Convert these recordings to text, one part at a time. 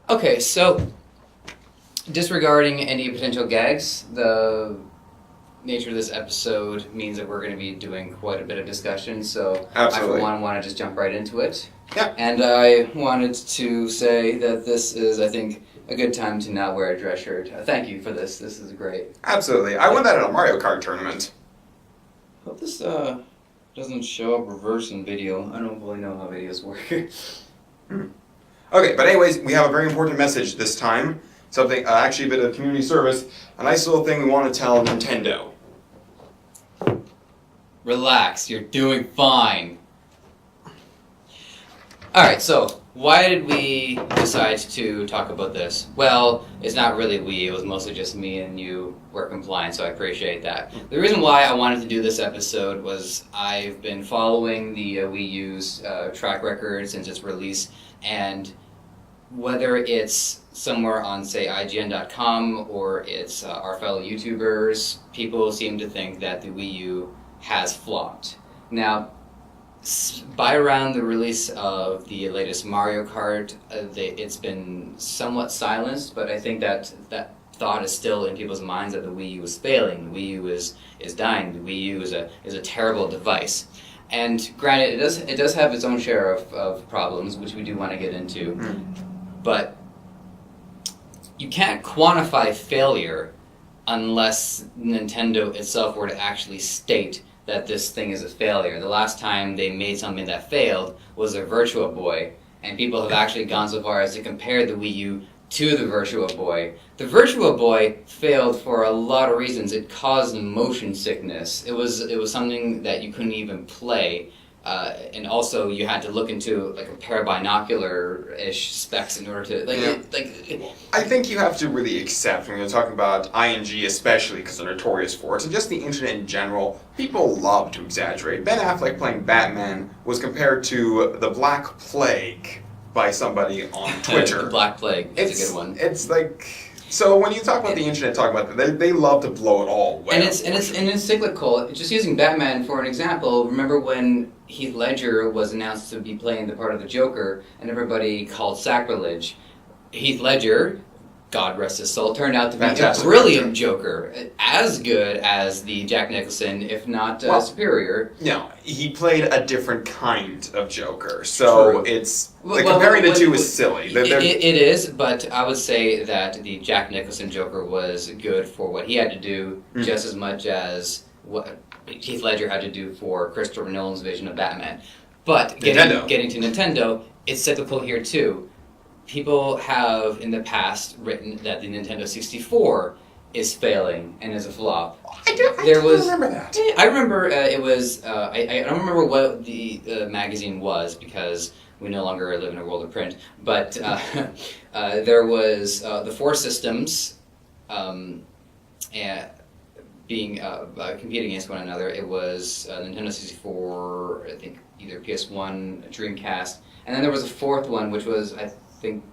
Okay, so disregarding any potential gags, the nature of this episode means that we're going to be doing quite a bit of discussion, so Absolutely. I, for one, want to just jump right into it. Yeah. And I wanted to say that this is, I think, a good time to not wear a dress shirt. Thank you for this. This is great. Absolutely. I won that at a Mario Kart tournament. Hope this doesn't show up reverse in video. I don't really know how videos work. Okay, but anyways, we have a very important message this time. Something, actually a bit of community service. A nice little thing we want to tell Nintendo. Relax, you're doing fine. Alright, so why did we decide to talk about this? Well, it's not really we, it was mostly just me and you were compliant, so I appreciate that. The reason why I wanted to do this episode was I've been following the Wii U's track record since its release, and whether it's somewhere on, say, IGN.com or it's our fellow YouTubers, people seem to think that the Wii U has flopped. Now, by around the release of the latest Mario Kart, it's been somewhat silenced, but I think that thought is still in people's minds that the Wii U is failing, the Wii U is dying, the Wii U is a terrible device. And granted, it does have its own share of problems, which we do want to get into, but you can't quantify failure unless Nintendo itself were to actually state that this thing is a failure. The last time they made something that failed was a Virtua Boy, and people have actually gone so far as to compare the Wii U to the Virtua Boy. The Virtua Boy failed for a lot of reasons. It caused motion sickness. It was something that you couldn't even play. And also, you had to look into like a pair of binocular-ish specs in order to I think you have to really accept when you're talking about ING especially, because they're notorious for it, and just the internet in general, people love to exaggerate. Ben Affleck playing Batman was compared to the Black Plague by somebody on Twitter. The Black Plague is a good one. It's like... So when you talk about the internet, talk about they love to blow it all away. And it's cyclical. Just using Batman for an example, remember when Heath Ledger was announced to be playing the part of the Joker, and everybody called sacrilege. Heath Ledger, God rest his soul, turned out to be Fantastic a brilliant Joker, as good as the Jack Nicholson, if not superior. No, he played a different kind of Joker, so True. it's comparing the two is silly. It is, but I would say that the Jack Nicholson Joker was good for what he had to do, just as much as what Heath Ledger had to do for Christopher Nolan's vision of Batman. But getting to Nintendo, it's cyclical here too. People have in the past written that the Nintendo 64 is failing and is a flop. I remember that. I remember it was. I don't remember what the magazine was because we no longer live in a world of print. But there was the four systems being competing against one another. It was Nintendo 64, I think either PS1, Dreamcast, and then there was a fourth one which was I think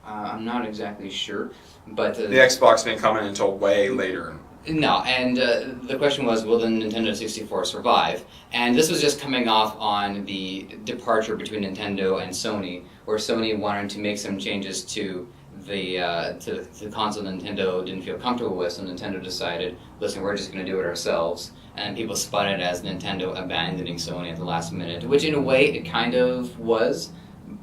I'm not exactly sure, but the Xbox didn't come in until way later. No, and the question was, will the Nintendo 64 survive? And this was just coming off on the departure between Nintendo and Sony, where Sony wanted to make some changes to the console Nintendo didn't feel comfortable with, so Nintendo decided, listen, we're just going to do it ourselves. And people spun it as Nintendo abandoning Sony at the last minute, which in a way it kind of was,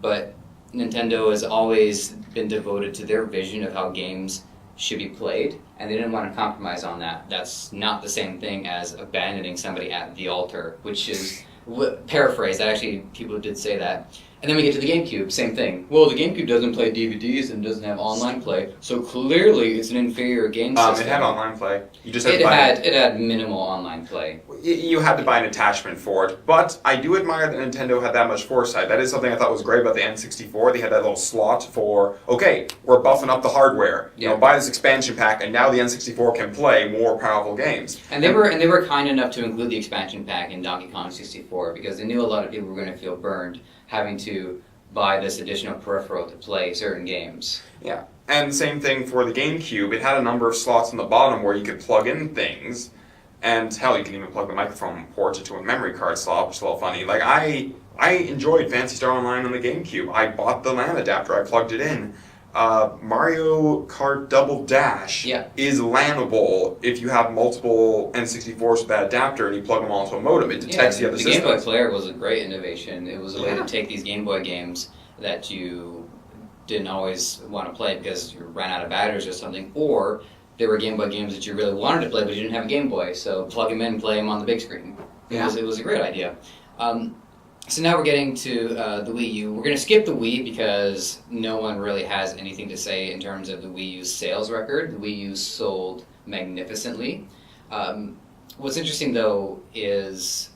but Nintendo has always been devoted to their vision of how games should be played, and they didn't want to compromise on that. That's not the same thing as abandoning somebody at the altar, which is, paraphrased, actually people did say that. And then we get to the GameCube, same thing. Well, the GameCube doesn't play DVDs and doesn't have online play, so clearly it's an inferior game system. It had online play. You just had it had minimal online play. You had to buy an attachment for it, but I do admire that Nintendo had that much foresight. That is something I thought was great about the N64. They had that little slot for, okay, we're buffing up the hardware. Yeah. You know, buy this expansion pack, and now the N64 can play more powerful games. And they were kind enough to include the expansion pack in Donkey Kong 64 because they knew a lot of people were going to feel burned having to buy this additional peripheral to play certain games. Yeah, and same thing for the GameCube. It had a number of slots on the bottom where you could plug in things, and hell, you can even plug the microphone port into a memory card slot, which is a little funny. Like, I enjoyed Phantasy Star Online on the GameCube. I bought the LAN adapter, I plugged it in. Mario Kart Double Dash Yeah. is LANable if you have multiple N64s with that adapter and you plug them all into a modem. It detects the other the systems. Game Boy Player was a great innovation. It was a way Yeah. to take these Game Boy games that you didn't always want to play because you ran out of batteries or something, or there were Game Boy games that you really wanted to play but you didn't have a Game Boy, so plug them in and play them on the big screen. It was a great idea. So now we're getting to the Wii U. We're going to skip the Wii because no one really has anything to say in terms of the Wii U's sales record. The Wii U sold magnificently. What's interesting, though, is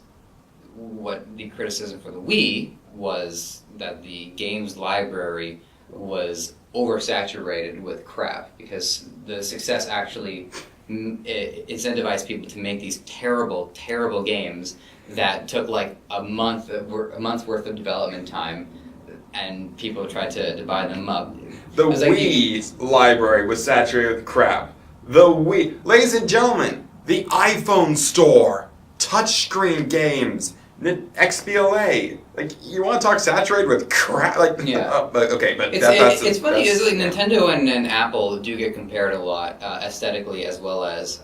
what the criticism for the Wii was that the games library was oversaturated with crap because the success actually incentivized people to make these terrible, terrible games that took like a month's worth of development time, and people tried to buy them up. The Wii library was saturated with crap. The Wii, ladies and gentlemen, the iPhone store, touchscreen games, XBLA. Like, you want to talk saturated with crap? Like, yeah. Okay, but it's funny. It's like Nintendo and Apple do get compared a lot aesthetically as well as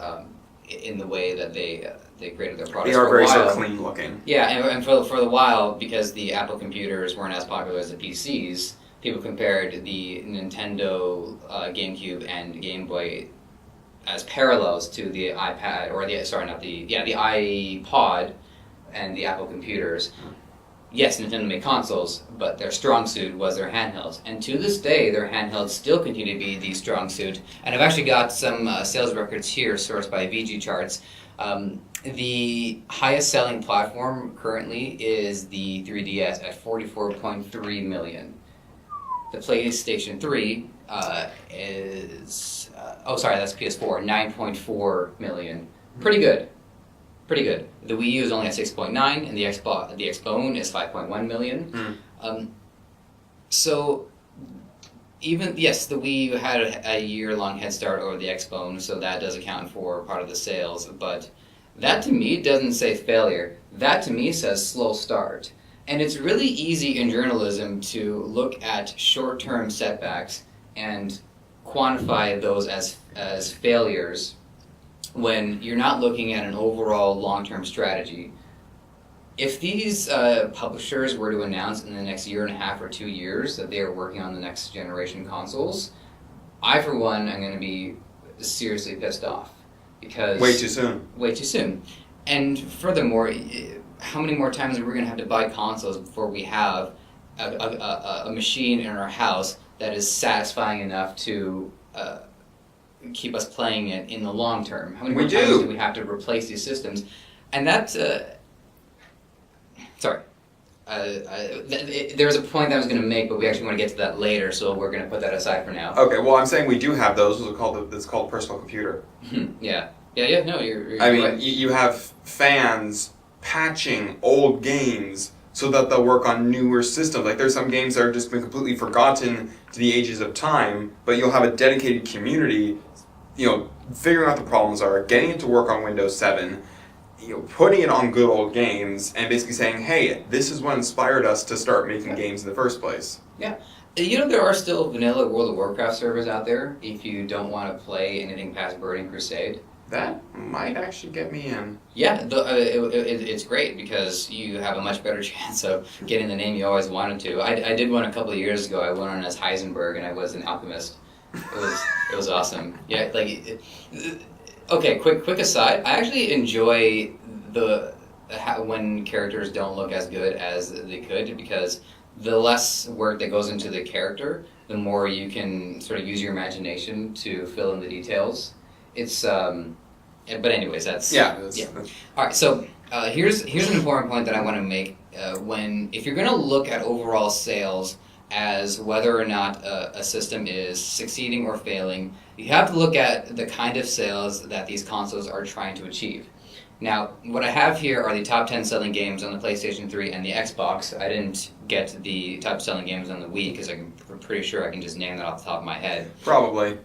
in the way that they created their products. They are very sort of clean looking. Yeah, and for the while, because the Apple computers weren't as popular as the PCs, people compared the Nintendo GameCube and Game Boy as parallels to the iPad, or the iPod and the Apple computers. Yes, Nintendo made consoles, but their strong suit was their handhelds. And to this day, their handhelds still continue to be the strong suit. And I've actually got some sales records here sourced by VG Charts. The highest selling platform currently is the 3DS at 44.3 million. The PlayStation 3 is, that's PS4, 9.4 million. Pretty good. Pretty good. The Wii U is only at 6.9, and the Xbone is 5.1 million. So, the Wii U had a year-long head start over the Xbone, so that does account for part of the sales, but that to me doesn't say failure. That to me says slow start. And it's really easy in journalism to look at short-term setbacks and quantify those as failures when you're not looking at an overall long-term strategy. If these publishers were to announce in the next year and a half or 2 years that they are working on the next generation consoles, I, for one, am going to be seriously pissed off. Because way too soon. Way too soon. And furthermore, how many more times are we going to have to buy consoles before we have a machine in our house that is satisfying enough to keep us playing it in the long term? How many more times do we have to replace these systems? And that's there's a point that I was going to make, but we actually want to get to that later, so we're going to put that aside for now. Okay, well, I'm saying we do have those. It's called personal computer. Yeah. No, you're right. You have fans patching old games so that they'll work on newer systems. Like, there's some games that have just been completely forgotten to the ages of time, but you'll have a dedicated community, figuring out the problems are, getting it to work on Windows 7, putting it on good old games, and basically saying, hey, this is what inspired us to start making games in the first place. Yeah. There are still vanilla World of Warcraft servers out there if you don't want to play anything past Burning Crusade. That might actually get me in. Yeah, it's great because you have a much better chance of getting the name you always wanted to. I did one a couple of years ago. I went on as Heisenberg, and I was an alchemist. It was awesome. Yeah, okay, quick aside. I actually enjoy when characters don't look as good as they could, because the less work that goes into the character, the more you can sort of use your imagination to fill in the details. It's but anyways, that's All right, so here's an important point that I want to make. If you're going to look at overall sales as whether or not a system is succeeding or failing, you have to look at the kind of sales that these consoles are trying to achieve. Now, what I have here are the top 10 selling games on the PlayStation 3 and the Xbox. I didn't get the top selling games on the Wii because I'm pretty sure I can just name that off the top of my head. Probably.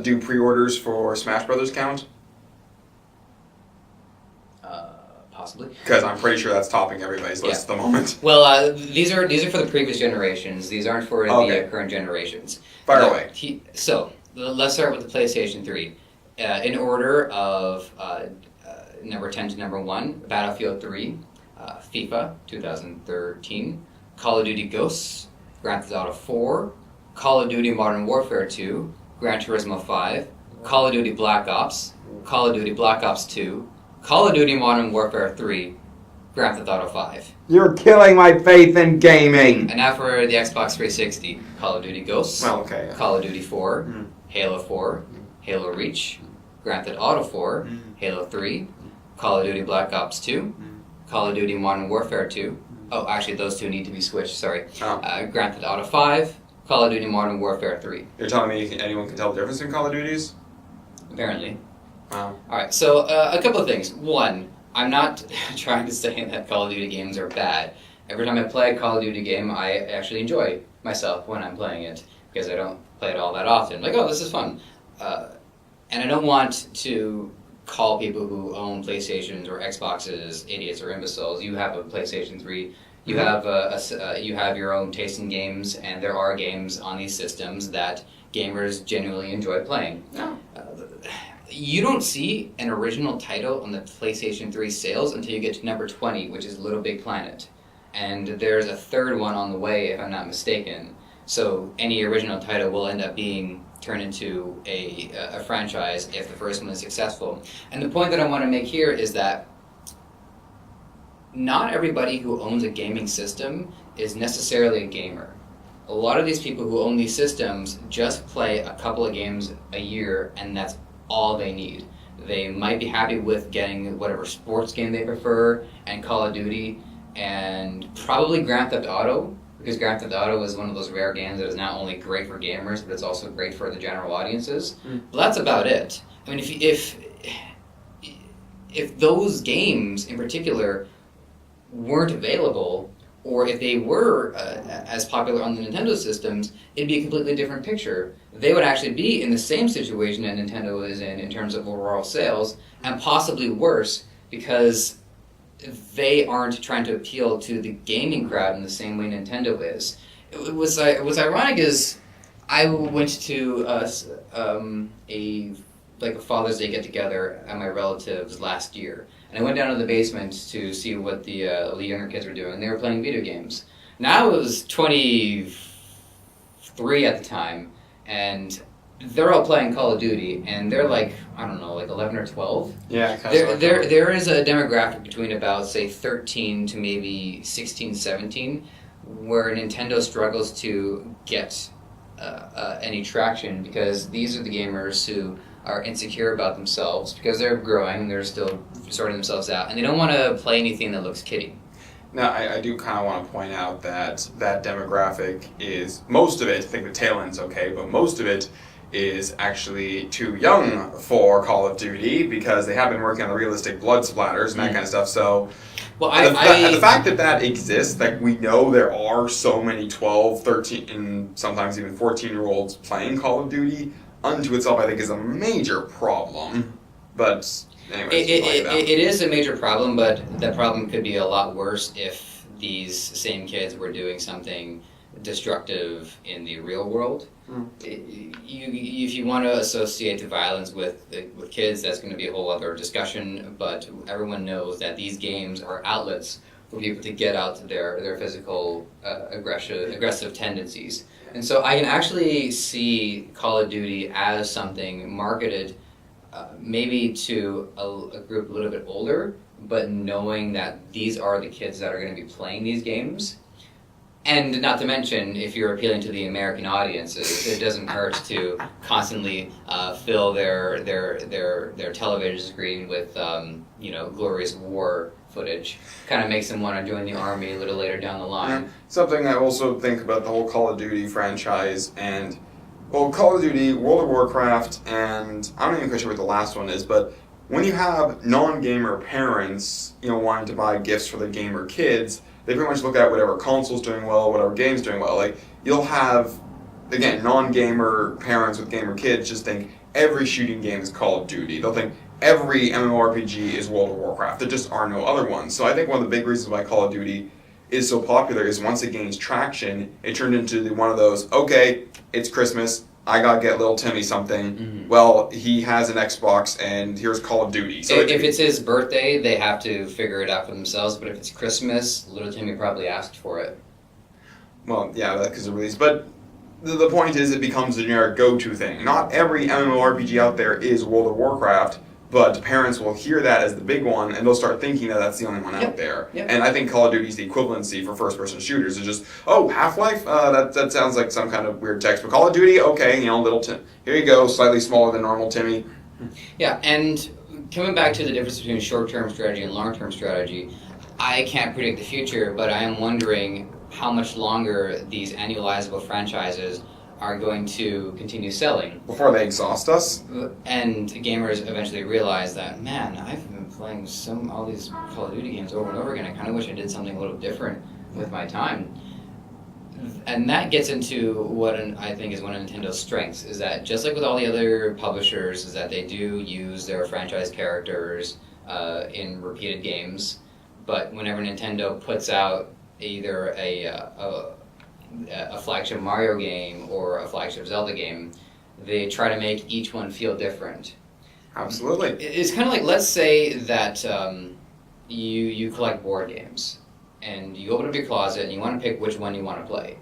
Do pre-orders for Smash Brothers count? possibly. Because I'm pretty sure that's topping everybody's list at the moment. Well, these are for the previous generations. These aren't for the current generations. Fire away. So let's start with the PlayStation 3. In order of number 10 to number 1, Battlefield 3, FIFA 2013, Call of Duty Ghosts, Grand Theft Auto 4, Call of Duty Modern Warfare 2, Gran Turismo 5, Call of Duty Black Ops, Call of Duty Black Ops 2, Call of Duty Modern Warfare 3, Grand Theft Auto 5. You're killing my faith in gaming! And now for the Xbox 360, Call of Duty Ghosts, Call of Duty 4, Halo 4, Halo Reach, Grand Theft Auto 4, Halo 3, Call of Duty Black Ops 2, Call of Duty Modern Warfare 2. Oh, actually, those two need to be switched, sorry. Grand Theft Auto 5, Call of Duty Modern Warfare 3. You're telling me anyone can tell the difference in Call of Duties? Apparently. Wow. Alright, so a couple of things. One, I'm not trying to say that Call of Duty games are bad. Every time I play a Call of Duty game, I actually enjoy myself when I'm playing it, because I don't play it all that often. Like, oh, this is fun. And I don't want to call people who own PlayStations or Xboxes idiots or imbeciles. You have a PlayStation 3. You have you have your own taste in games, and there are games on these systems that gamers genuinely enjoy playing. No. You don't see an original title on the PlayStation 3 sales until you get to number 20, which is Little Big Planet. And there's a third one on the way, if I'm not mistaken. So any original title will end up being turned into a franchise if the first one is successful. And the point that I want to make here is that not everybody who owns a gaming system is necessarily a gamer. A lot of these people who own these systems just play a couple of games a year, and that's all they need. They might be happy with getting whatever sports game they prefer, and Call of Duty, and probably Grand Theft Auto, because Grand Theft Auto is one of those rare games that is not only great for gamers, but it's also great for the general audiences. But that's about it. I mean, if those games in particular weren't available, or if they were as popular on the Nintendo systems, it'd be a completely different picture. They would actually be in the same situation that Nintendo is in terms of overall sales, and possibly worse, because they aren't trying to appeal to the gaming crowd in the same way Nintendo is. What's ironic is I went to a Father's Day get-together at my relatives last year. And I went down to the basement to see what the younger kids were doing, and they were playing video games. Now I was 23 at the time, and they're all playing Call of Duty, and they're like, I don't know, like 11 or 12. Yeah, there is a demographic between about, say, 13 to maybe 16, 17, where Nintendo struggles to get any traction, because these are the gamers who are insecure about themselves because they're growing, they're still sorting themselves out, and they don't want to play anything that looks kiddie. Now, I do kind of want to point out that that demographic is, most of it, I think the tail end's okay, but most of it is actually too young for Call of Duty because they have been working on the realistic blood splatters and that kind of stuff, so... Well, the fact that exists, that we know there are so many 12, 13, and sometimes even 14-year-olds playing Call of Duty, unto itself, I think, is a major problem. But anyways, it is a major problem, but that problem could be a lot worse if these same kids were doing something destructive in the real world. If you want to associate the violence with kids, that's going to be a whole other discussion. But everyone knows that these games are outlets for people to get out their physical aggressive tendencies. And so I can actually see Call of Duty as something marketed maybe to a group a little bit older, but knowing that these are the kids that are going to be playing these games. And not to mention, if you're appealing to the American audiences, it doesn't hurt to constantly fill their television screen with glorious war footage. Kind of makes them want to join the army a little later down the line. Something I also think about the whole Call of Duty franchise and, well, Call of Duty, World of Warcraft, and I'm not even quite sure what the last one is, but when you have non-gamer parents, wanting to buy gifts for their gamer kids, they pretty much look at whatever console's doing well, whatever game's doing well. Like, you'll have, again, non-gamer parents with gamer kids just think every shooting game is Call of Duty. They'll think every MMORPG is World of Warcraft. There just are no other ones. So I think one of the big reasons why Call of Duty is so popular is once it gains traction, it turned into one of those, okay, it's Christmas, I gotta get little Timmy something. Mm-hmm. Well, he has an Xbox, and here's Call of Duty. So if it's his birthday, they have to figure it out for themselves. But if it's Christmas, little Timmy probably asked for it. Well, yeah, because of release. But the point is, it becomes a generic go-to thing. Not every MMORPG out there is World of Warcraft, but parents will hear that as the big one, and they'll start thinking that that's the only one out there. Yep. And I think Call of Duty is the equivalency for first-person shooters. It's just, oh, Half-Life? That sounds like some kind of weird text. But Call of Duty? Okay, little Tim. Here you go, slightly smaller than normal Timmy. Yeah, and coming back to the difference between short-term strategy and long-term strategy, I can't predict the future, but I am wondering how much longer these annualizable franchises are going to continue selling. Before they exhaust us? And gamers eventually realize that, man, I've been playing all these Call of Duty games over and over again. I kind of wish I did something a little different with my time. And that gets into what I think is one of Nintendo's strengths, is that just like with all the other publishers, is that they do use their franchise characters in repeated games, but whenever Nintendo puts out either a flagship Mario game or a flagship Zelda game, they try to make each one feel different. Absolutely. It's kind of like, let's say that you collect board games, and you open up your closet and you want to pick which one you want to play.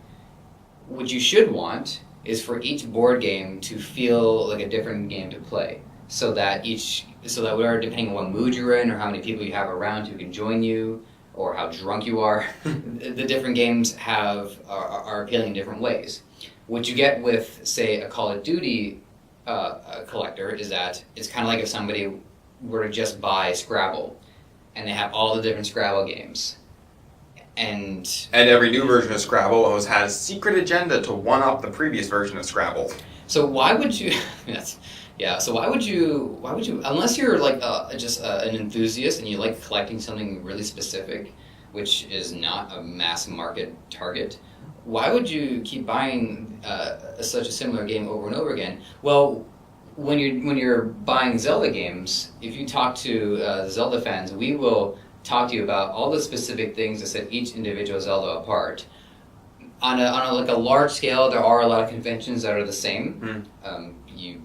What you should want is for each board game to feel like a different game to play, so that whatever, depending on what mood you're in or how many people you have around who can join you, or how drunk you are, the different games are appealing in different ways. What you get with, say, a Call of Duty collector is that it's kind of like if somebody were to just buy Scrabble, and they have all the different Scrabble games. And every new version of Scrabble always has a secret agenda to one-up the previous version of Scrabble. So why would you... So why would you, unless you're like just an enthusiast and you like collecting something really specific, which is not a mass market target, why would you keep buying such a similar game over and over again? Well, when you're buying Zelda games, if you talk to the Zelda fans, we will talk to you about all the specific things that set each individual Zelda apart. On a large scale, there are a lot of conventions that are the same. You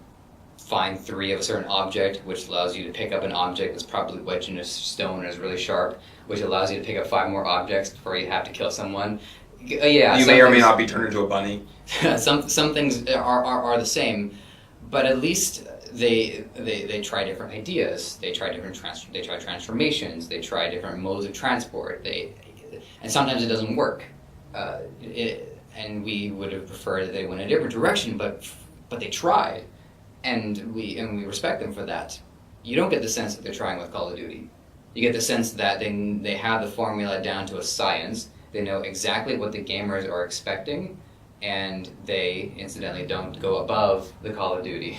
find 3 of a certain object, which allows you to pick up an object that's probably wedged in a stone and is really sharp, which allows you to pick up 5 more objects before you have to kill someone. Yeah, you may or may not be turned into a bunny. some things are the same, but at least they try different ideas. They try transformations. They try different modes of transport. And sometimes it doesn't work. And we would have preferred that they went a different direction, but they tried. And we respect them for that. You don't get the sense that they're trying with Call of Duty. You get the sense that they have the formula down to a science. They know exactly what the gamers are expecting, and they incidentally don't go above the Call of Duty.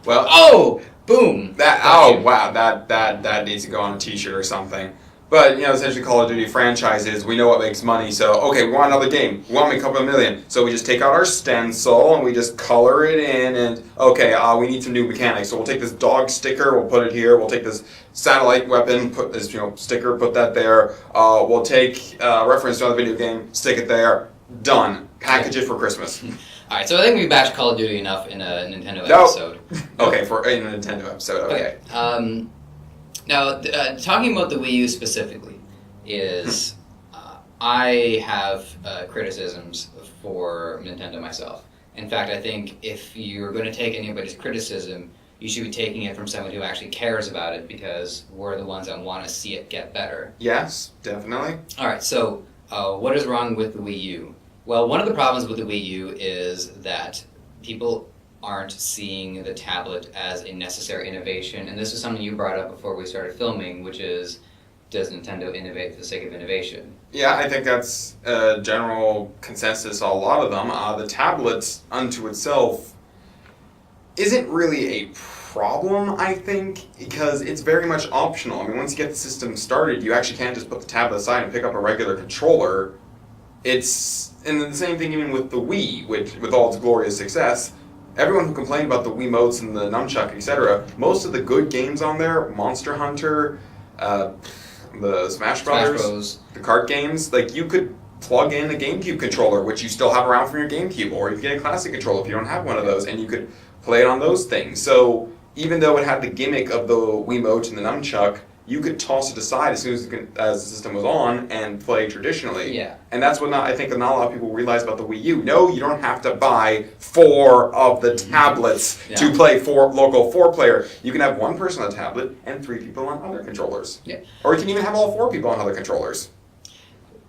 Well, boom! Wow, that needs to go on a T-shirt or something. But, essentially Call of Duty franchises, we know what makes money, so, okay, we want another game. We want to make a couple of million. So we just take out our stencil, and we just color it in, and, okay, we need some new mechanics. So we'll take this dog sticker, we'll put it here. We'll take this satellite weapon, put this, sticker, put that there. We'll take reference to another video game, stick it there. Done. Package it for Christmas. All right, so I think we bashed Call of Duty enough in a Nintendo episode. Okay, in a Nintendo episode, okay. Now, talking about the Wii U specifically, is I have criticisms for Nintendo myself. In fact, I think if you're going to take anybody's criticism, you should be taking it from someone who actually cares about it, because we're the ones that want to see it get better. Yes, definitely. All right, so what is wrong with the Wii U? Well, one of the problems with the Wii U is that people aren't seeing the tablet as a necessary innovation, and this is something you brought up before we started filming, which is, does Nintendo innovate for the sake of innovation? Yeah, I think that's a general consensus on a lot of them. The tablet unto itself isn't really a problem, I think, because it's very much optional. I mean, once you get the system started, you actually can't just put the tablet aside and pick up a regular controller. And the same thing even with the Wii, which, with all its glorious success, everyone who complained about the Wiimotes and the nunchuck, etc., most of the good games on there, Monster Hunter, the Smash Brothers, Bros. the kart games, like you could plug in a GameCube controller, which you still have around from your GameCube, or you can get a classic controller if you don't have one of those, and you could play it on those things. So even though it had the gimmick of the Wiimote and the nunchuck, you could toss it aside as soon as the system was on and play traditionally. Yeah. And that's what I think not a lot of people realize about the Wii U. No, you don't have to buy 4 of the tablets to play local 4-player. You can have one person on a tablet and 3 people on other controllers. Yeah. Or you can even have all 4 people on other controllers.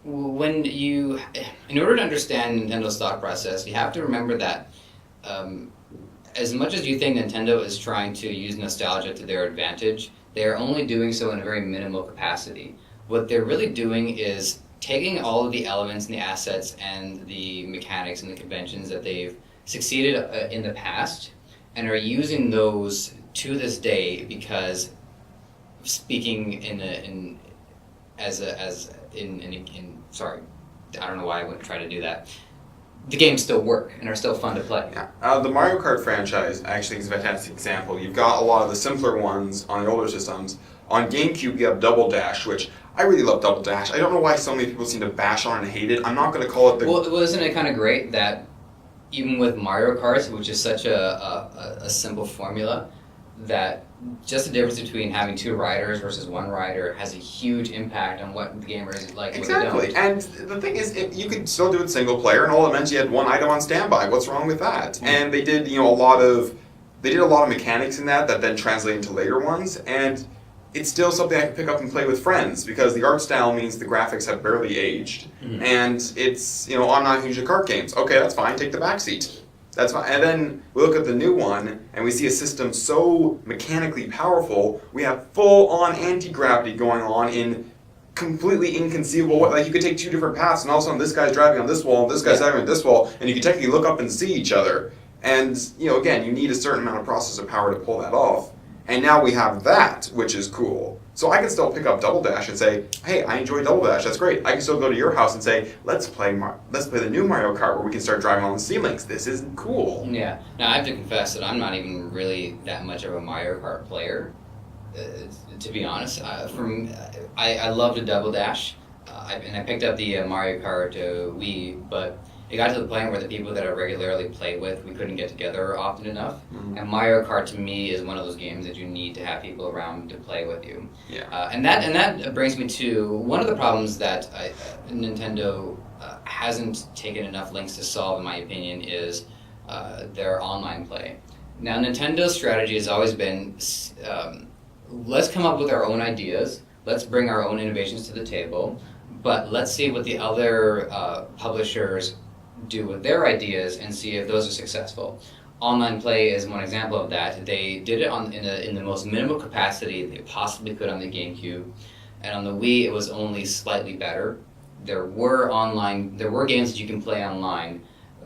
In order to understand Nintendo's thought process, you have to remember that as much as you think Nintendo is trying to use nostalgia to their advantage, they are only doing so in a very minimal capacity. What they're really doing is taking all of the elements and the assets and the mechanics and the conventions that they've succeeded in the past and are using those to this day because, speaking sorry, I don't know why I wouldn't try to do that. The games still work and are still fun to play. Yeah. The Mario Kart franchise actually is a fantastic example. You've got a lot of the simpler ones on the older systems. On GameCube, you have Double Dash, which I really love Double Dash. I don't know why so many people seem to bash on and hate it. I'm not going to call it the... Well, wasn't it kind of great that even with Mario Kart, which is such a simple formula, that just the difference between having 2 riders versus 1 rider has a huge impact on what the gamers like and exactly. what they don't. And the thing is, you could still do it single player, and all it meant you had 1 item on standby. What's wrong with that? Mm-hmm. And they did, a lot of mechanics in that then translate into later ones, and it's still something I can pick up and play with friends because the art style means the graphics have barely aged, and it's I'm not huge at kart games. Okay, that's fine. Take the back seat. That's fine. And then we look at the new one, and we see a system so mechanically powerful, we have full-on anti-gravity going on in completely inconceivable way. Like, you could take 2 different paths, and all of a sudden this guy's driving on this wall, and this guy's driving on this wall, and you can technically look up and see each other. And, again, you need a certain amount of processor power to pull that off. And now we have that, which is cool. So I can still pick up Double Dash and say, hey, I enjoy Double Dash, that's great. I can still go to your house and say, let's play the new Mario Kart where we can start driving on the ceilings. This is cool. Yeah. Now, I have to confess that I'm not even really that much of a Mario Kart player, to be honest. I love the Double Dash, and I picked up the Mario Kart Wii, but it got to the point where the people that I regularly play with, we couldn't get together often enough. Mm-hmm. And Mario Kart to me is one of those games that you need to have people around to play with you. Yeah. And that brings me to one of the problems that Nintendo hasn't taken enough lengths to solve, in my opinion, is their online play. Now, Nintendo's strategy has always been, let's come up with our own ideas, let's bring our own innovations to the table, but let's see what the other publishers do with their ideas and see if those are successful. Online play is one example of that. They did it in the most minimal capacity they possibly could on the GameCube, and on the Wii it was only slightly better. There were games that you can play online,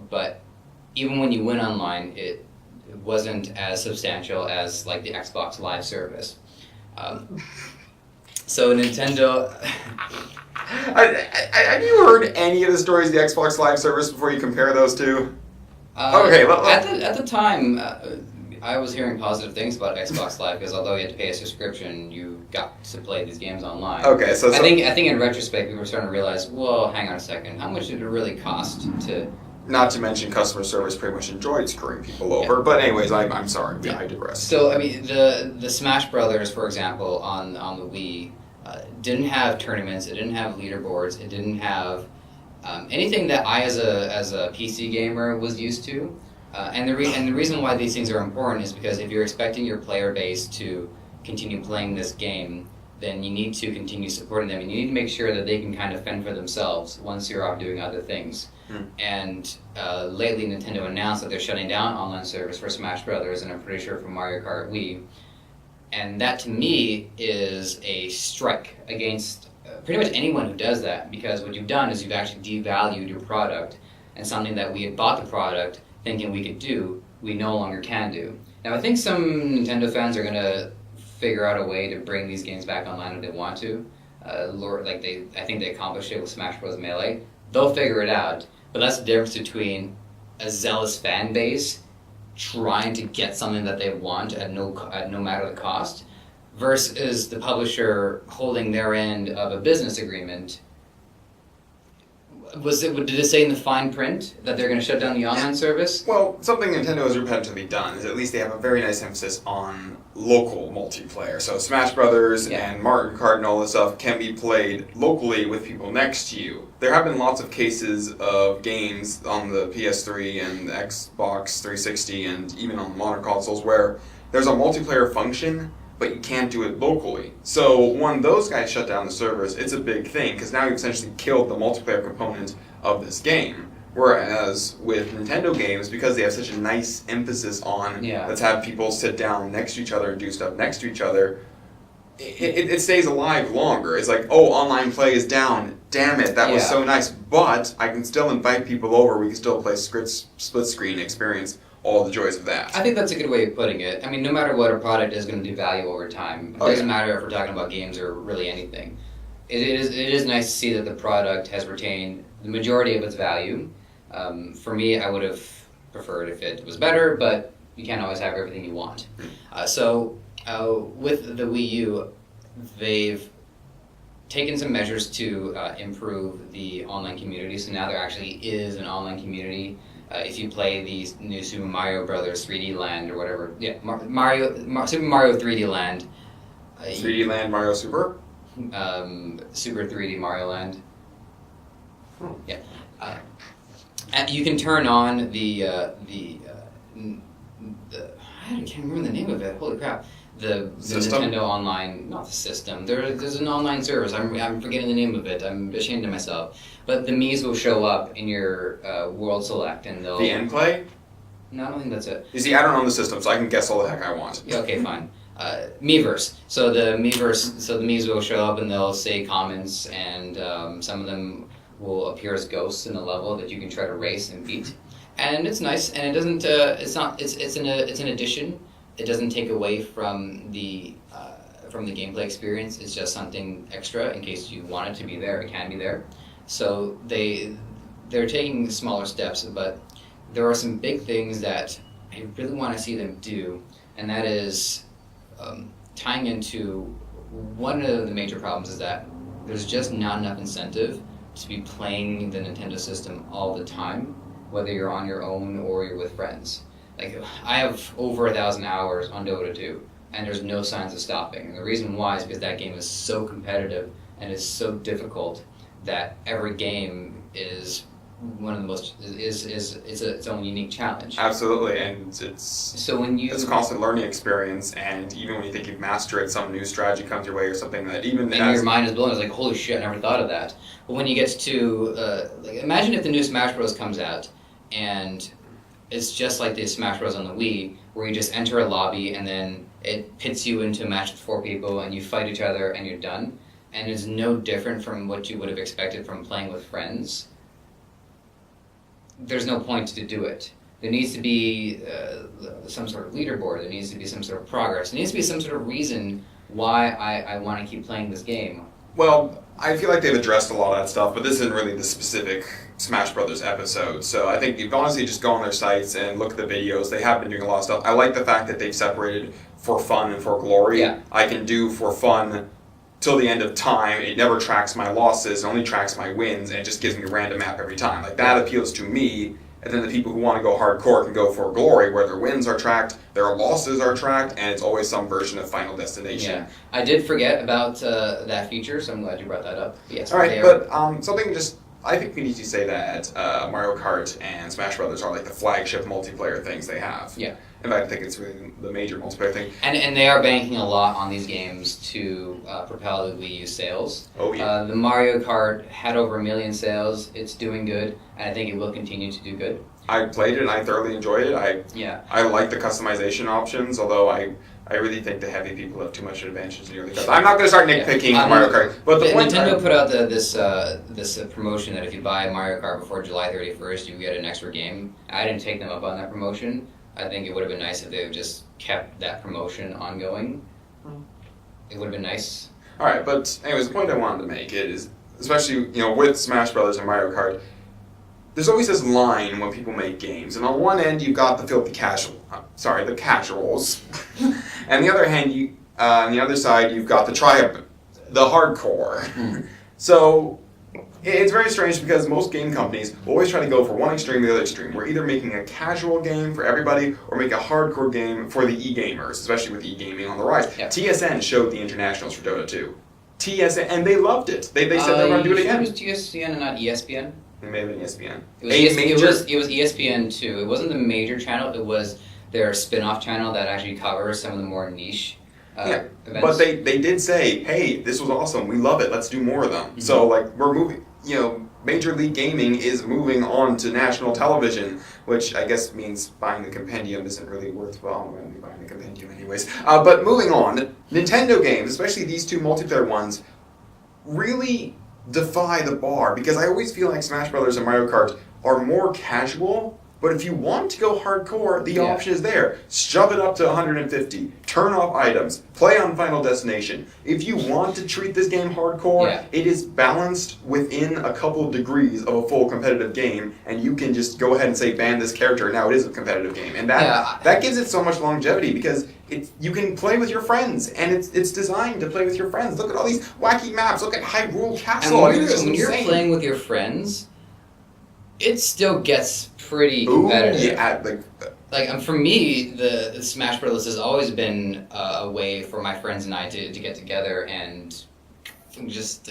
but even when you went online, it wasn't as substantial as like the Xbox Live service. So Nintendo. Have you heard any of the stories of the Xbox Live service before you compare those two? Okay. At the time, I was hearing positive things about Xbox Live because although you had to pay a subscription, you got to play these games online. Okay, so I think in retrospect, we were starting to realize, well, hang on a second, how much did it really cost to? Not to mention customer service pretty much enjoyed screwing people over. Yeah. But anyways, I'm sorry. Yeah. I digress. So I mean, the Smash Brothers, for example, on the Wii. Didn't have tournaments, it didn't have leaderboards, it didn't have anything that I as a PC gamer was used to. And the reason why these things are important is because if you're expecting your player base to continue playing this game, then you need to continue supporting them, and you need to make sure that they can kind of fend for themselves once you're off doing other things. And lately Nintendo announced that they're shutting down online service for Smash Brothers, and I'm pretty sure for Mario Kart Wii. And that, to me, is a strike against pretty much anyone who does that, because what you've done is you've actually devalued your product, and something that we had bought the product thinking we could do, we no longer can do. Now, I think some Nintendo fans are going to figure out a way to bring these games back online if they want to. I think they accomplished it with Smash Bros. Melee. They'll figure it out, but that's the difference between a zealous fan base trying to get something that they want at no matter the cost, versus the publisher holding their end of a business agreement. Did it say in the fine print that they're going to shut down the online service? Well, something Nintendo has repetitively done is at least they have a very nice emphasis on local multiplayer. So Smash Brothers and Mario Kart and all this stuff can be played locally with people next to you. There have been lots of cases of games on the PS3 and the Xbox 360 and even on modern consoles where there's a multiplayer function, but you can't do it locally. So when those guys shut down the servers, it's a big thing, because now you've essentially killed the multiplayer component of this game. Whereas with Nintendo games, because they have such a nice emphasis on let's have people sit down next to each other and do stuff next to each other, it stays alive longer. It's like, oh, online play is down. Damn it, that was so nice. But I can still invite people over. We can still play split screen experience all the joys of that. I think that's a good way of putting it. I mean, no matter what a product is going to do value over time. It doesn't matter if we're talking about games or really anything. It is nice to see that the product has retained the majority of its value. For me, I would have preferred if it was better, but you can't always have everything you want. With the Wii U, they've taken some measures to improve the online community. So now there actually is an online community. If you play the new Super Mario Brothers 3D Land or whatever, Super Mario 3D Land. 3D Land Mario Super? Super 3D Mario Land. Yeah. You can turn on the I can't remember the name of it. Holy crap! The Nintendo Online, not the system. There's an online service. I'm forgetting the name of it. I'm ashamed of myself. But the Mii's will show up in your World Select, and they'll. The N-Play? No, I don't think that's it. You see, I don't own the system, so I can guess all the heck I want. Yeah, okay, fine. Miiverse. So the Mii's will show up and they'll say comments, and some of them will appear as ghosts in a level that you can try to race and beat. And it's nice, and it doesn't. It's an addition. It doesn't take away from the gameplay experience. It's just something extra in case you want it to be there. It can be there. So they're taking smaller steps, but there are some big things that I really want to see them do, and that is tying into one of the major problems is that there's just not enough incentive to be playing the Nintendo system all the time, whether you're on your own or you're with friends. Like, I have over 1,000 hours on Dota 2, and there's no signs of stopping. And the reason why is because that game is so competitive and is so difficult that every game is one of the most is its own unique challenge. Absolutely, and it's a constant learning experience. And even when you think you've mastered it, some new strategy comes your way or something that even your mind is blown. It's like, holy shit, I never thought of that. But when you get to imagine if the new Smash Bros comes out and it's just like the Smash Bros on the Wii, where you just enter a lobby and then it pits you into a match with 4 people and you fight each other and you're done. And it's no different from what you would have expected from playing with friends. There's no point to do it. There needs to be some sort of leaderboard. There needs to be some sort of progress. There needs to be some sort of reason why I want to keep playing this game. Well, I feel like they've addressed a lot of that stuff, but this isn't really the specific Smash Brothers episode. So I think you can honestly just go on their sites and look at the videos. They have been doing a lot of stuff. I like the fact that they've separated for fun and for glory. Yeah. I can do for fun till the end of time. It never tracks my losses. It only tracks my wins, and it just gives me a random map every time. Like, that appeals to me. And then the people who want to go hardcore can go for glory, where their wins are tracked, their losses are tracked, and it's always some version of Final Destination. Yeah, I did forget about that feature, so I'm glad you brought that up. Yes. All right, but something just I think we need to say that Mario Kart and Smash Brothers are like the flagship multiplayer things they have. Yeah. In fact, I think it's really the major multiplayer thing. And they are banking a lot on these games to propel the Wii U sales. Oh, yeah. The Mario Kart had over 1 million sales. It's doing good, and I think it will continue to do good. I played it and I thoroughly enjoyed it. I like the customization options, although I really think the heavy people have too much advantage in the early. I'm not going to start nitpicking Mario Kart. But Nintendo put out this promotion that if you buy Mario Kart before July 31st, you get an extra game. I didn't take them up on that promotion. I think it would have been nice if they had just kept that promotion ongoing. It would have been nice. All right, but anyways, the point I wanted to make is, especially with Smash Brothers and Mario Kart, there's always this line when people make games, and on one end you've got the filthy the casuals, and the other hand on the other side you've got the hardcore. So it's very strange because most game companies will always try to go for one extreme or the other extreme. We're either making a casual game for everybody or make a hardcore game for the e-gamers, especially with e-gaming on the rise. Yep. TSN showed the internationals for Dota 2. TSN, and they loved it. They said they were going to do it again. It was TSN and not ESPN? It may have been ESPN. It was ESPN too. It wasn't the major channel. It was their spin-off channel that actually covers some of the more niche events. But they did say, hey, this was awesome. We love it. Let's do more of them. Mm-hmm. So, we're moving, Major League Gaming is moving on to national television, which I guess means buying the compendium isn't really worthwhile. I'm going to be buying the compendium anyways. But moving on, Nintendo games, especially these two multiplayer ones, really defy the bar, because I always feel like Smash Brothers and Mario Kart are more casual, but if you want to go hardcore, the option is there. Shove it up to 150, turn off items, play on Final Destination. If you want to treat this game hardcore, it is balanced within a couple of degrees of a full competitive game, and you can just go ahead and say ban this character, now it is a competitive game. And that gives it so much longevity, because you can play with your friends, and it's designed to play with your friends. Look at all these wacky maps, look at Hyrule Castle. And when you're playing with your friends, it still gets pretty competitive. For me, the Smash Brothers has always been a way for my friends and I to get together and just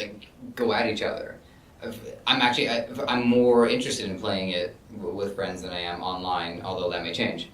go at each other. I'm more interested in playing it with friends than I am online, although that may change.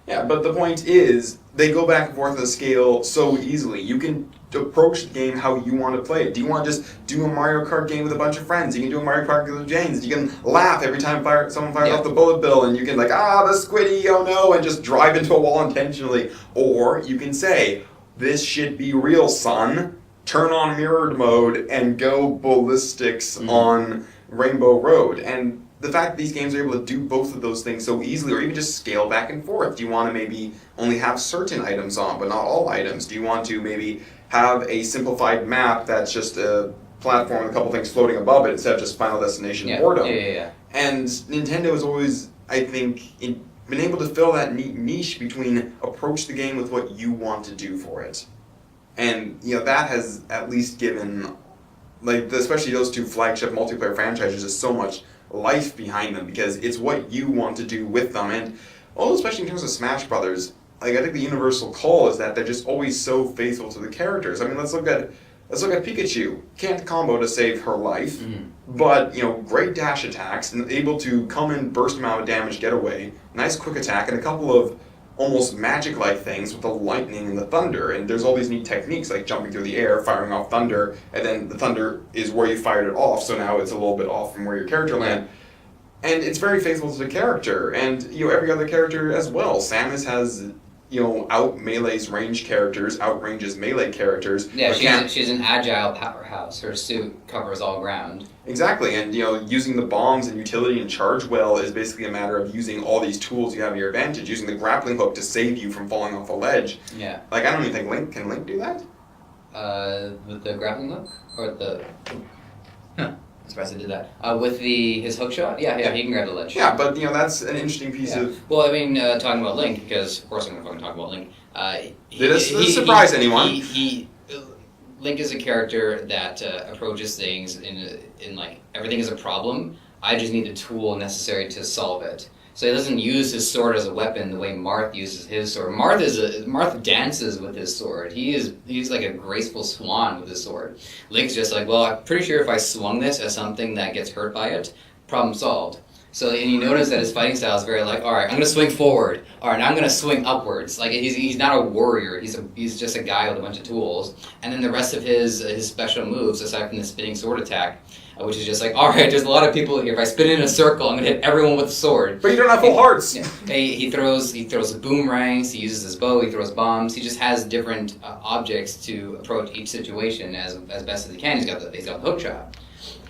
Yeah, but the point is, they go back and forth on the scale so easily. You can approach the game how you want to play it. Do you want to just do a Mario Kart game with a bunch of friends? You can do a Mario Kart with James. You can laugh every time someone fires off the bullet bill, and you can the squiddy, oh no, and just drive into a wall intentionally. Or you can say, this should be real, son. Turn on mirrored mode and go ballistics on Rainbow Road. And the fact that these games are able to do both of those things so easily, or even just scale back and forth. Do you want to maybe only have certain items on, but not all items? Do you want to maybe have a simplified map that's just a platform with a couple things floating above it instead of just Final Destination boredom? And Nintendo has always, I think, been able to fill that niche between approach the game with what you want to do for it. And that has at least given, especially those two flagship multiplayer franchises, just so much life behind them, because it's what you want to do with them. And especially in terms of Smash Brothers, I think the universal call is that they're just always so faithful to the characters. I mean, let's look at Pikachu. Can't combo to save her life, but great dash attacks and able to come in, burst amount of damage, get away, nice quick attack, and a couple of almost magic-like things with the lightning and the thunder. And there's all these neat techniques like jumping through the air, firing off thunder, and then the thunder is where you fired it off, so now it's a little bit off from where your character landed. And it's very faithful to the character, and every other character as well. Samus has out melees range characters, outranges melee characters. Yeah, she's an agile powerhouse. Her suit covers all ground. Exactly, and using the bombs and utility and charge well is basically a matter of using all these tools you have at your advantage, using the grappling hook to save you from falling off a ledge. Yeah. I don't even think can Link do that? With the grappling hook? Or the... I'm surprised I did that. With his hook shot? Yeah, he can grab the ledge. Yeah, but that's an interesting piece of... Well, I mean, talking about Link, because of course I'm going to fucking talk about Link. Did this surprise anyone? Link is a character that approaches things in everything is a problem. I just need the tool necessary to solve it. So he doesn't use his sword as a weapon the way Marth uses his sword. Marth dances with his sword. He's like a graceful swan with his sword. Link's just well, I'm pretty sure if I swung this as something that gets hurt by it, problem solved. So, and you notice that his fighting style is very all right, I'm going to swing forward. All right, now I'm going to swing upwards. He's not a warrior. He's just a guy with a bunch of tools. And then the rest of his special moves, aside from the spinning sword attack, which is just all right, there's a lot of people here. If I spin in a circle, I'm going to hit everyone with a sword. But you don't have full hearts. Yeah. He throws boomerangs, he uses his bow, he throws bombs. He just has different objects to approach each situation as best as he can. He's got the hook shot.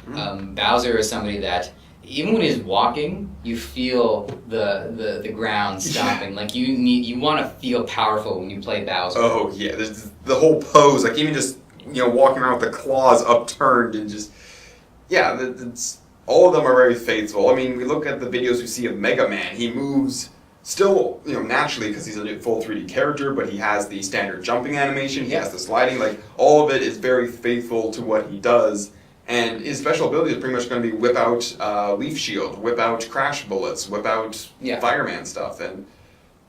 Bowser is somebody that... Even when he's walking, you feel the ground stomping. You want to feel powerful when you play Bowser. Oh yeah, there's the whole pose. Even just walking around with the claws upturned and just it's all of them are very faithful. I mean, we look at the videos we see of Mega Man. He moves still, naturally because he's a full 3D character, but he has the standard jumping animation. He has the sliding. Like, all of it is very faithful to what he does. And his special ability is pretty much going to be whip out Leaf Shield, whip out Crash Bullets, whip out Fireman stuff. And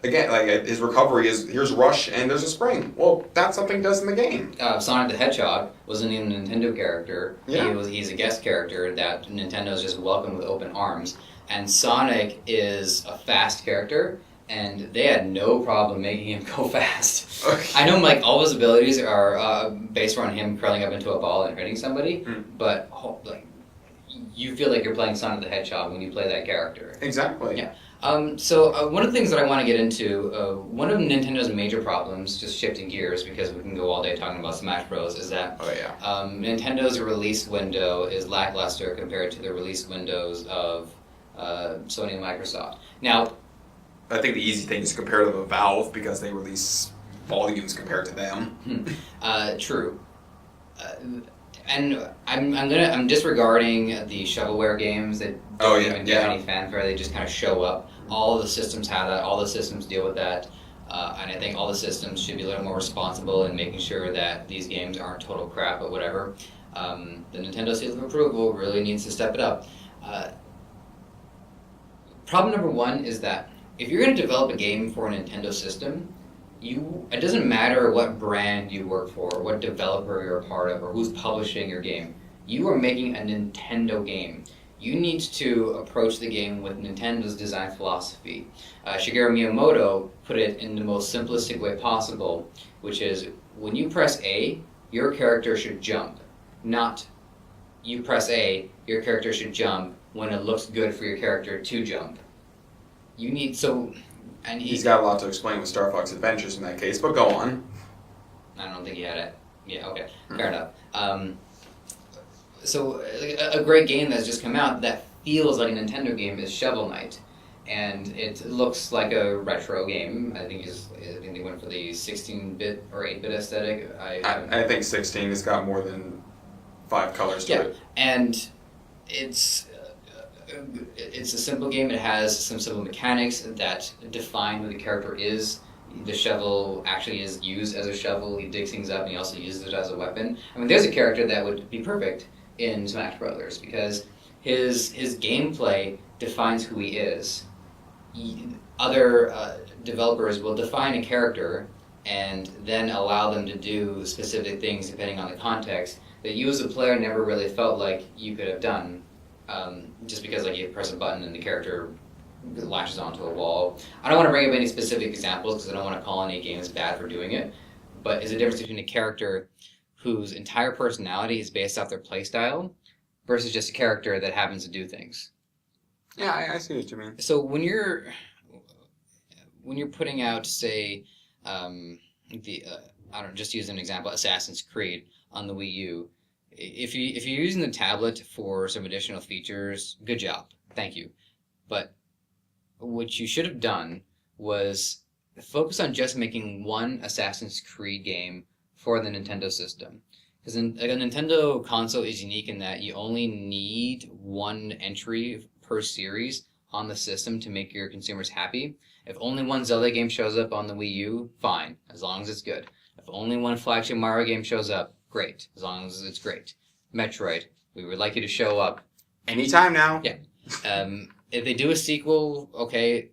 again, like, his recovery is, here's Rush and there's a spring. Well, that's something he does in the game. Sonic the Hedgehog wasn't even a Nintendo character. Yeah. He's a guest character that Nintendo's just welcomed with open arms. And Sonic is a fast character, and they had no problem making him go fast. Okay. I know, like, all his abilities are based around him curling up into a ball and hitting somebody, but like, you feel like you're playing Sonic the Hedgehog when you play that character. Exactly. Yeah. So one of the things that I want to get into, one of Nintendo's major problems, just shifting gears because we can go all day talking about Smash Bros, is that Nintendo's release window is lackluster compared to the release windows of Sony and Microsoft. Now, I think the easy thing is to compare them to Valve because they release volumes compared to them. True. And I'm disregarding the shovelware games that don't even get any fanfare. They just kind of show up. All the systems have that. All the systems deal with that. And I think all the systems should be a little more responsible in making sure that these games aren't total crap, but whatever. The Nintendo seal of approval really needs to step it up. Problem number one is that if you're going to develop a game for a Nintendo system, it doesn't matter what brand you work for, or what developer you're a part of, or who's publishing your game. You are making a Nintendo game. You need to approach the game with Nintendo's design philosophy. Shigeru Miyamoto put it in the most simplistic way possible, which is when you press A, your character should jump. Not you press A, your character should jump when it looks good for your character to jump. You need and he's got a lot to explain with Star Fox Adventures in that case, but go on. I don't think he had it. Yeah, okay, fair enough. So a great game that's just come out that feels like a Nintendo game is Shovel Knight, and it looks like a retro game. I think they went for the 16-bit or 8-bit aesthetic. I think 16 has got more than 5 colors to it. And it's a simple game. It has some simple mechanics that define who the character is. The shovel actually is used as a shovel. He digs things up, and he also uses it as a weapon. I mean, there's a character that would be perfect in Smash Brothers because his gameplay defines who he is. Other developers will define a character and then allow them to do specific things depending on the context that you as a player never really felt like you could have done. Just because you press a button and the character latches onto a wall. I don't want to bring up any specific examples because I don't want to call any games bad for doing it, but it's a difference between a character whose entire personality is based off their playstyle versus just a character that happens to do things. Yeah, I see what you mean. So when you're putting out, say, I don't know, just use an example, Assassin's Creed on the Wii U. If you're using the tablet for some additional features, good job, thank you. But what you should have done was focus on just making one Assassin's Creed game for the Nintendo system. Because a Nintendo console is unique in that you only need one entry per series on the system to make your consumers happy. If only one Zelda game shows up on the Wii U, fine, as long as it's good. If only one flagship Mario game shows up, great, as long as it's great. Metroid, we would like you to show up. Anytime now. Yeah. If they do a sequel, okay,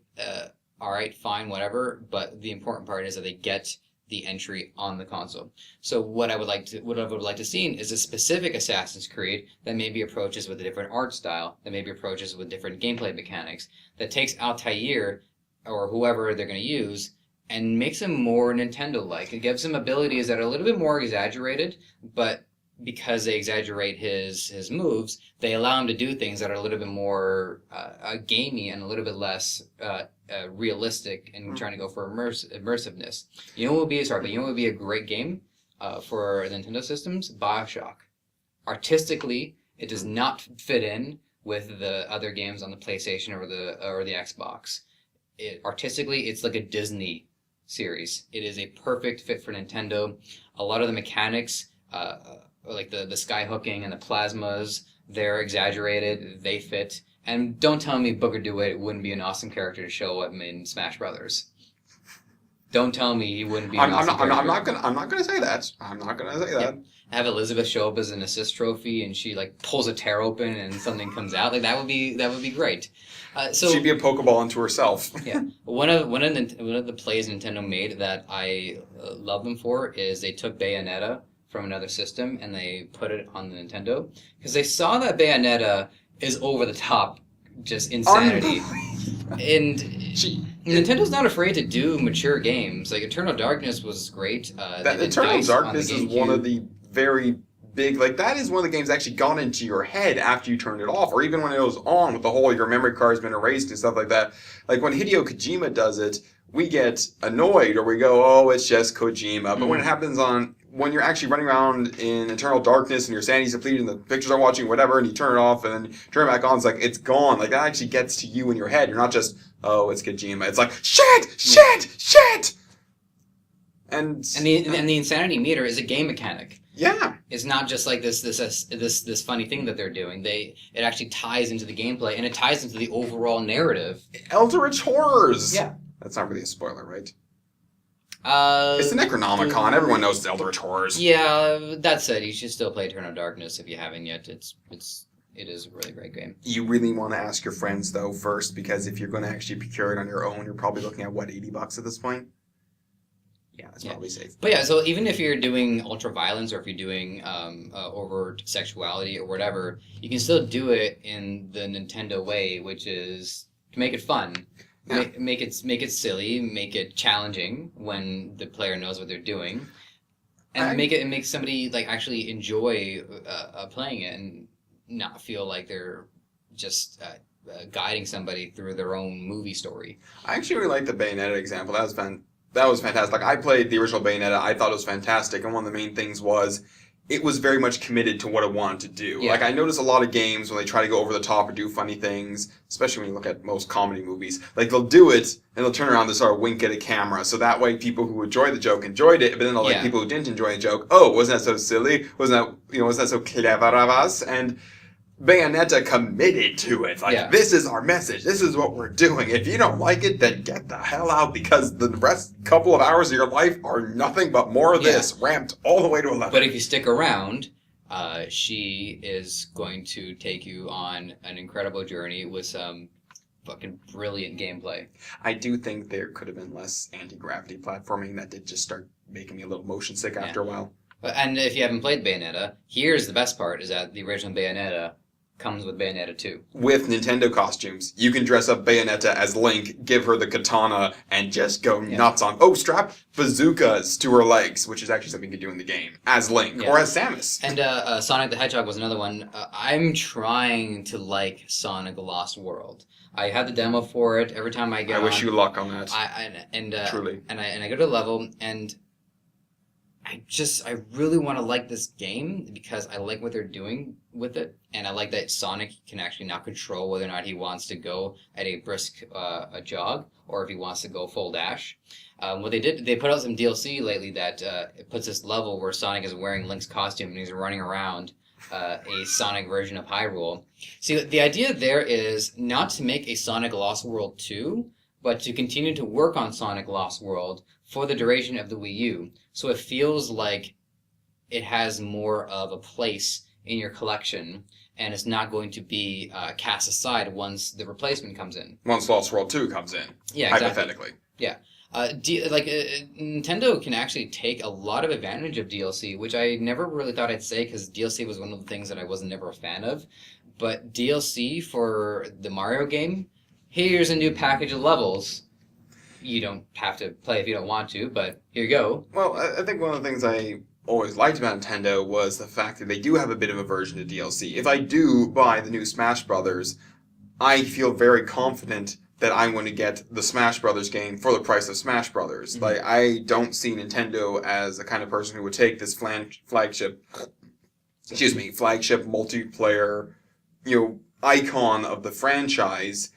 all right, fine, whatever. But the important part is that they get the entry on the console. So what I would like to see is a specific Assassin's Creed that maybe approaches with a different art style, that maybe approaches with different gameplay mechanics, that takes Altair or whoever they're going to use and makes him more Nintendo-like. It gives him abilities that are a little bit more exaggerated, but because they exaggerate his moves, they allow him to do things that are a little bit more gamey and a little bit less realistic and trying to go for immersiveness. You know what would be a great game for Nintendo systems? BioShock. Artistically, it does not fit in with the other games on the PlayStation or the Xbox. Artistically, it's like a Disney series. It is a perfect fit for Nintendo. A lot of the mechanics, like the sky hooking and the plasmas, They're exaggerated. They fit. And don't tell me Booker DeWitt wouldn't be an awesome character to show up in Smash Brothers. Don't tell me he wouldn't be an awesome character. I'm not gonna say that. I'm not gonna say that. Yeah. Have Elizabeth show up as an assist trophy, and she like pulls a tear open, and something comes out. Like that would be great. So she'd be a Pokeball unto herself. Yeah, one of the plays Nintendo made that I love them for is they took Bayonetta from another system and they put it on the Nintendo because they saw that Bayonetta is over the top, just insanity, and Nintendo's not afraid to do mature games. Like Eternal Darkness was great. Eternal Darkness is one of the very big, like that is one of the games that actually got into your head after you turned it off, or even when it was on with the whole your memory card's been erased and stuff like that. Like when Hideo Kojima does it, we get annoyed or we go, oh, it's just Kojima. But when it happens when you're actually running around in Eternal Darkness and your sanity's depleted and the pictures are watching whatever and you turn it off and then turn it back on, it's like it's gone. Like that actually gets to you in your head. You're not just, oh, it's Kojima. It's like shit. And the insanity meter is a game mechanic. Yeah. It's not just like this funny thing that they're doing. It actually ties into the gameplay and it ties into the overall narrative. Eldritch Horrors. Yeah. That's not really a spoiler, right? It's the Necronomicon. Everyone knows the Eldritch Horrors. Yeah, that said, you should still play Eternal Darkness if you haven't yet. It is a really great game. You really want to ask your friends though first, because if you're going to actually procure it on your own, you're probably looking at what, $80 at this point. Yeah, that's probably safe. But yeah, so even if you're doing ultra violence or if you're doing overt sexuality or whatever, you can still do it in the Nintendo way, which is to make it fun. Yeah. Make it silly, make it challenging when the player knows what they're doing, and make somebody like actually enjoy playing it and not feel like they're just guiding somebody through their own movie story. I actually really like the Bayonetta example. That was fantastic. Like I played the original Bayonetta. I thought it was fantastic, and one of the main ththings was it was very much committed to what it wanted to do. Yeah. Like I notice a lot of games when they try to go over the top or do funny things, especially when you look at most comedy movies, like they'll do it and they'll turn around and sort of wink at a camera. So that way people who enjoyed the joke enjoyed it, but then like people who didn't enjoy the joke, oh, wasn't that so silly? Wasn't that so clever of us? And Bayonetta committed to it. Like, this is our message. This is what we're doing. If you don't like it, then get the hell out, because the couple of hours of your life are nothing but more of this, ramped all the way to 11. But if you stick around, she is going to take you on an incredible journey with some fucking brilliant gameplay. I do think there could have been less anti-gravity platforming. That did just start making me a little motion sick after a while. And if you haven't played Bayonetta, here's the best part, is that the original Bayonetta comes with Bayonetta 2. With Nintendo costumes. You can dress up Bayonetta as Link, give her the katana, and just go nuts on... Oh, strap bazookas to her legs, which is actually something you can do in the game, as Link, or as Samus. And Sonic the Hedgehog was another one. I'm trying to like Sonic the Lost World. I have the demo for it. Every time I get I wish you luck on that. Truly. And I go to the level, and I really want to like this game because I like what they're doing with it, and I like that Sonic can actually now control whether or not he wants to go at a brisk a jog or if he wants to go full dash. What they put out some DLC lately that it puts this level where Sonic is wearing Link's costume and he's running around a Sonic version of Hyrule. See, the idea there is not to make a Sonic Lost World 2, but to continue to work on Sonic Lost World for the duration of the Wii U. So it feels like it has more of a place in your collection, and it's not going to be cast aside once the replacement comes in. Once Lost World 2 comes in. Yeah, exactly. Hypothetically. Yeah. Nintendo can actually take a lot of advantage of DLC, which I never really thought I'd say, because DLC was one of the things that I was never a fan of. But DLC for the Mario game, here's a new package of levels. You don't have to play if you don't want to, but here you go. Well, I think one of the things I always liked about Nintendo was the fact that they do have a bit of a version of DLC. If I do buy the new Smash Brothers, I feel very confident that I'm going to get the Smash Brothers game for the price of Smash Brothers. Mm-hmm. Like, I don't see Nintendo as the kind of person who would take this flagship multiplayer, icon of the franchise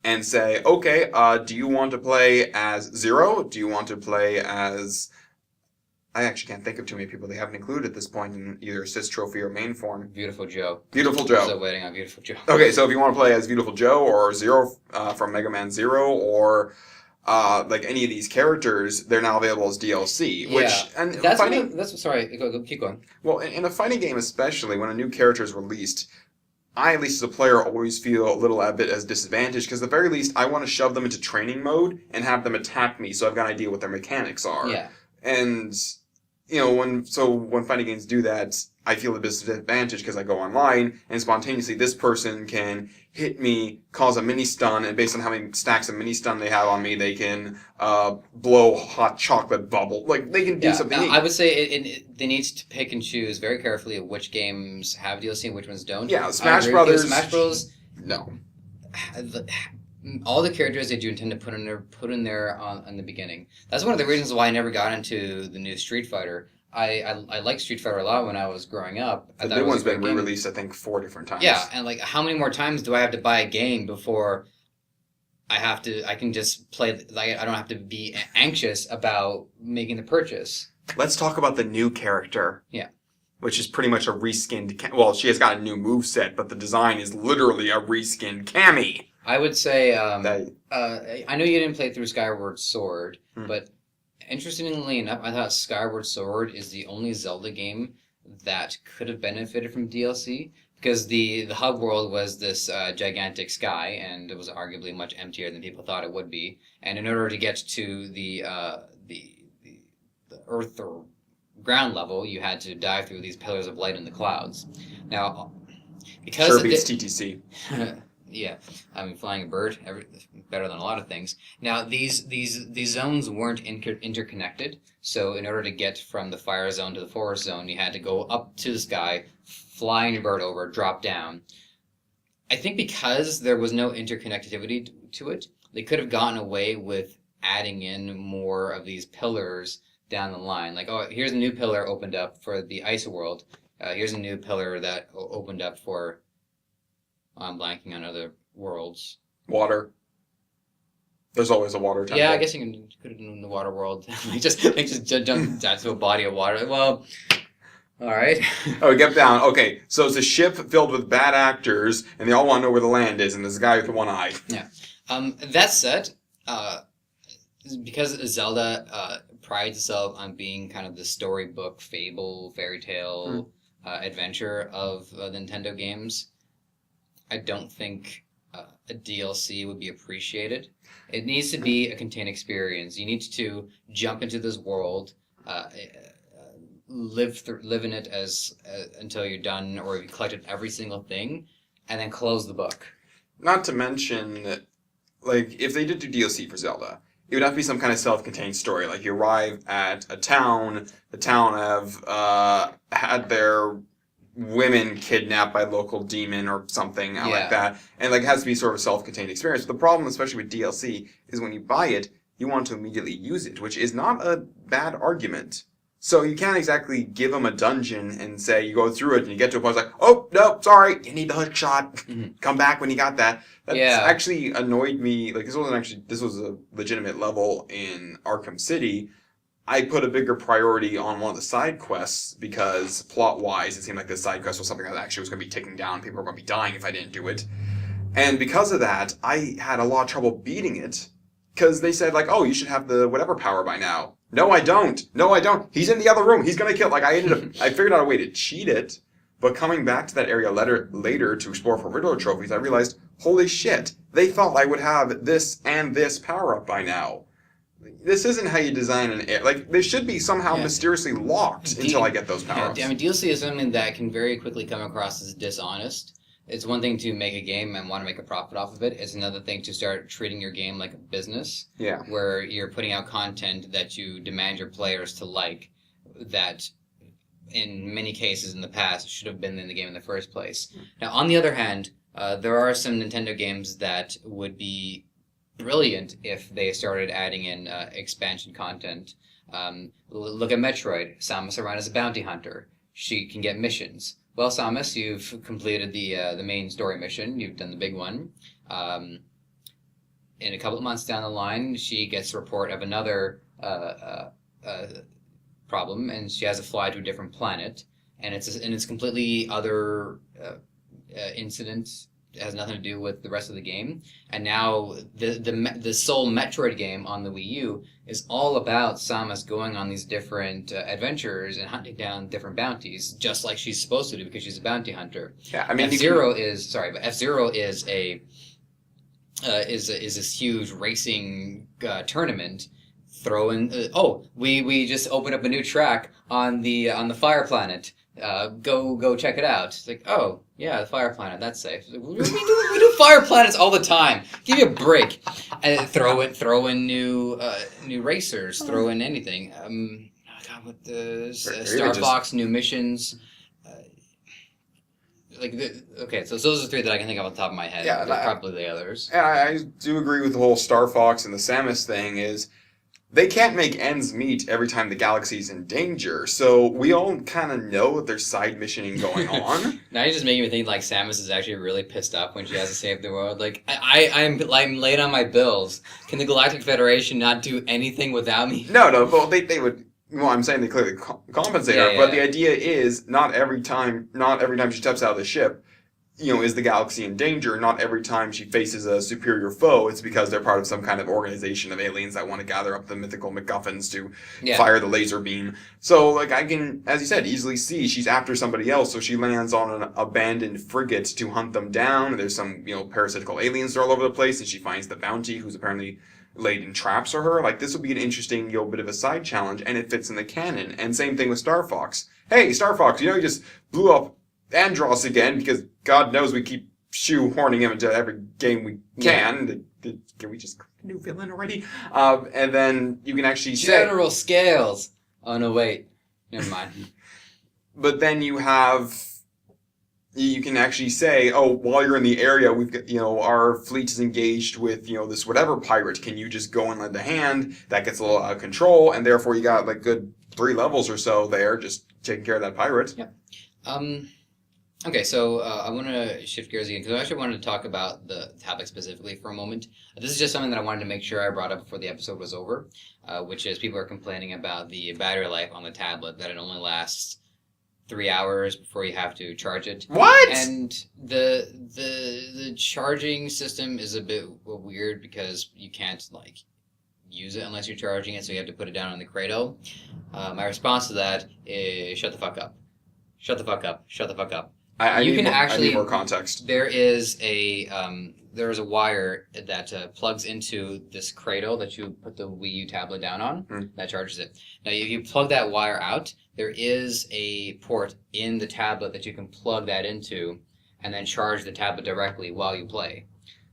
and say, okay, do you want to play as Zero? Do you want to play as I actually can't think of too many people they haven't included at this point in either assist trophy or main form. Beautiful Joe. Beautiful Joe. Still waiting on Beautiful Joe. Okay, so if you want to play as Beautiful Joe or Zero from Mega Man Zero or like any of these characters, they're now available as DLC. Which and that's sorry. Keep going. Well, in a fighting game, especially when a new character is released, I, at least as a player, always feel a little bit as disadvantaged because at the very least, I want to shove them into training mode and have them attack me, so I've got an idea what their mechanics are. Yeah. And when fighting games do that, I feel a disadvantage because I go online and spontaneously this person can hit me, cause a mini stun, and based on how many stacks of mini stun they have on me, they can blow hot chocolate bubble. Like they can do something. I would say they need to pick and choose very carefully which games have DLC and which ones don't. Yeah, Smash Brothers. Smash Bros. No. All the characters they do intend to put in there in the beginning. That's one of the reasons why I never got into the new Street Fighter. I liked Street Fighter a lot when I was growing up. The new one's been re-released, I think, 4 different times. Yeah, and like, how many more times do I have to buy a game before I can just play? Like, I don't have to be anxious about making the purchase. Let's talk about the new character. Yeah. Which is pretty much a reskinned. Well, she has got a new moveset, but the design is literally a reskinned Cammy. I would say, I know you didn't play through Skyward Sword, but interestingly enough, I thought Skyward Sword is the only Zelda game that could have benefited from DLC, because the hub world was this gigantic sky, and it was arguably much emptier than people thought it would be. And in order to get to the Earth or ground level, you had to dive through these pillars of light in the clouds. Now, because sure beats TTC. Yeah, I mean, flying a bird, better than a lot of things. Now, these zones weren't interconnected, so in order to get from the fire zone to the forest zone, you had to go up to the sky, fly your bird over, drop down. I think because there was no interconnectivity to it, they could have gotten away with adding in more of these pillars down the line. Like, oh, here's a new pillar opened up for the ice world. Here's a new pillar that opened up for... I'm blanking on other worlds. Water. There's always a water temple. Yeah, I guess you could have done the water world. just jump down to a body of water. Well, all right. Oh, get down. Okay, so it's a ship filled with bad actors, and they all want to know where the land is, and there's a guy with the one eye. Yeah. That said, because Zelda prides itself on being kind of the storybook, fable, fairy tale adventure of the Nintendo games, I don't think a DLC would be appreciated. It needs to be a contained experience. You need to jump into this world, live in it as until you're done, or you've collected every single thing, and then close the book. Not to mention, like, if they did do DLC for Zelda, it would have to be some kind of self-contained story. Like, you arrive at a town, the town have had their women kidnapped by a local demon or something like that, and like it has to be sort of a self-contained experience. But the problem, especially with DLC, is when you buy it, you want to immediately use it, which is not a bad argument. So you can't exactly give them a dungeon and say you go through it and you get to a point it's like, oh no, sorry, you need the hook shot. Come back when you got that. That's actually annoyed me. Like this was a legitimate level in Arkham City. I put a bigger priority on one of the side quests because plot-wise, it seemed like the side quest was something that actually was going to be ticking down. People were going to be dying if I didn't do it. And because of that, I had a lot of trouble beating it because they said, like, oh, you should have the whatever power by now. No, I don't. No, I don't. He's in the other room. He's going to kill. Like, I figured out a way to cheat it, but coming back to that area later to explore for Riddler trophies, I realized, holy shit, they thought I would have this and this power-up by now. This isn't how you design an air. Like, they should be somehow mysteriously locked until I get those power-ups. I mean, DLC is something that can very quickly come across as dishonest. It's one thing to make a game and want to make a profit off of it. It's another thing to start treating your game like a business. Yeah. Where you're putting out content that you demand your players to like, that in many cases in the past should have been in the game in the first place. Now, on the other hand, there are some Nintendo games that would be brilliant if they started adding in expansion content. Look at Metroid. Samus Aran is a bounty hunter. She can get missions. Well, Samus, you've completed the main story mission. You've done the big one. In a couple of months down the line, she gets a report of another problem, and she has to fly to a different planet, and it's completely other incident. It has nothing to do with the rest of the game. And now the sole Metroid game on the Wii U is all about Samus going on these different adventures and hunting down different bounties, just like she's supposed to do because she's a bounty hunter. Yeah, I mean, F-Zero is this huge racing tournament. We just opened up a new track on the Fire Planet. Go check it out. It's like, oh yeah, the Fire Planet, that's safe. Like, we do Fire Planets all the time. Give me a break. And throw in new racers. Throw in anything. With the Star Fox, new missions. So those are 3 that I can think of on the top of my head. Yeah, probably the others. And I do agree with the whole Star Fox and the Samus thing is they can't make ends meet every time the galaxy's in danger, so we all kind of know that there's side missioning going on. Now you're just making me think like Samus is actually really pissed off when she has to save the world. Like, I'm late on my bills. Can the Galactic Federation not do anything without me? No, but they would. Well, I'm saying they clearly compensate her, but the idea is not every time she steps out of the ship, is the galaxy in danger. Not every time she faces a superior foe, it's because they're part of some kind of organization of aliens that want to gather up the mythical MacGuffins to fire the laser beam. So, I can, as you said, easily see she's after somebody else, so she lands on an abandoned frigate to hunt them down. There's some, parasitical aliens all over the place, and she finds the bounty, who's apparently laid in traps for her. This would be an interesting, bit of a side challenge, and it fits in the canon. And same thing with Star Fox. Hey, Star Fox, you just blew up Andros again because God knows we keep shoehorning him into every game we can. Yeah. Can we just a new villain already? And then you can actually say General Scales. Oh no, wait, never mind. But then you can actually say, while you're in the area, we've got, our fleet is engaged with, this whatever pirate. Can you just go and lend a hand? That gets a little out of control, and therefore you got good 3 levels or so there, just taking care of that pirate. Yep. Okay, so I want to shift gears again, because I actually wanted to talk about the topic specifically for a moment. This is just something that I wanted to make sure I brought up before the episode was over, which is people are complaining about the battery life on the tablet, that it only lasts 3 hours before you have to charge it. What? And the charging system is a bit weird because you can't use it unless you're charging it, so you have to put it down on the cradle. My response to that is shut the fuck up. Shut the fuck up. Shut the fuck up. I need more context. There is a wire that plugs into this cradle that you put the Wii U tablet down on that charges it. Now, if you plug that wire out, there is a port in the tablet that you can plug that into and then charge the tablet directly while you play.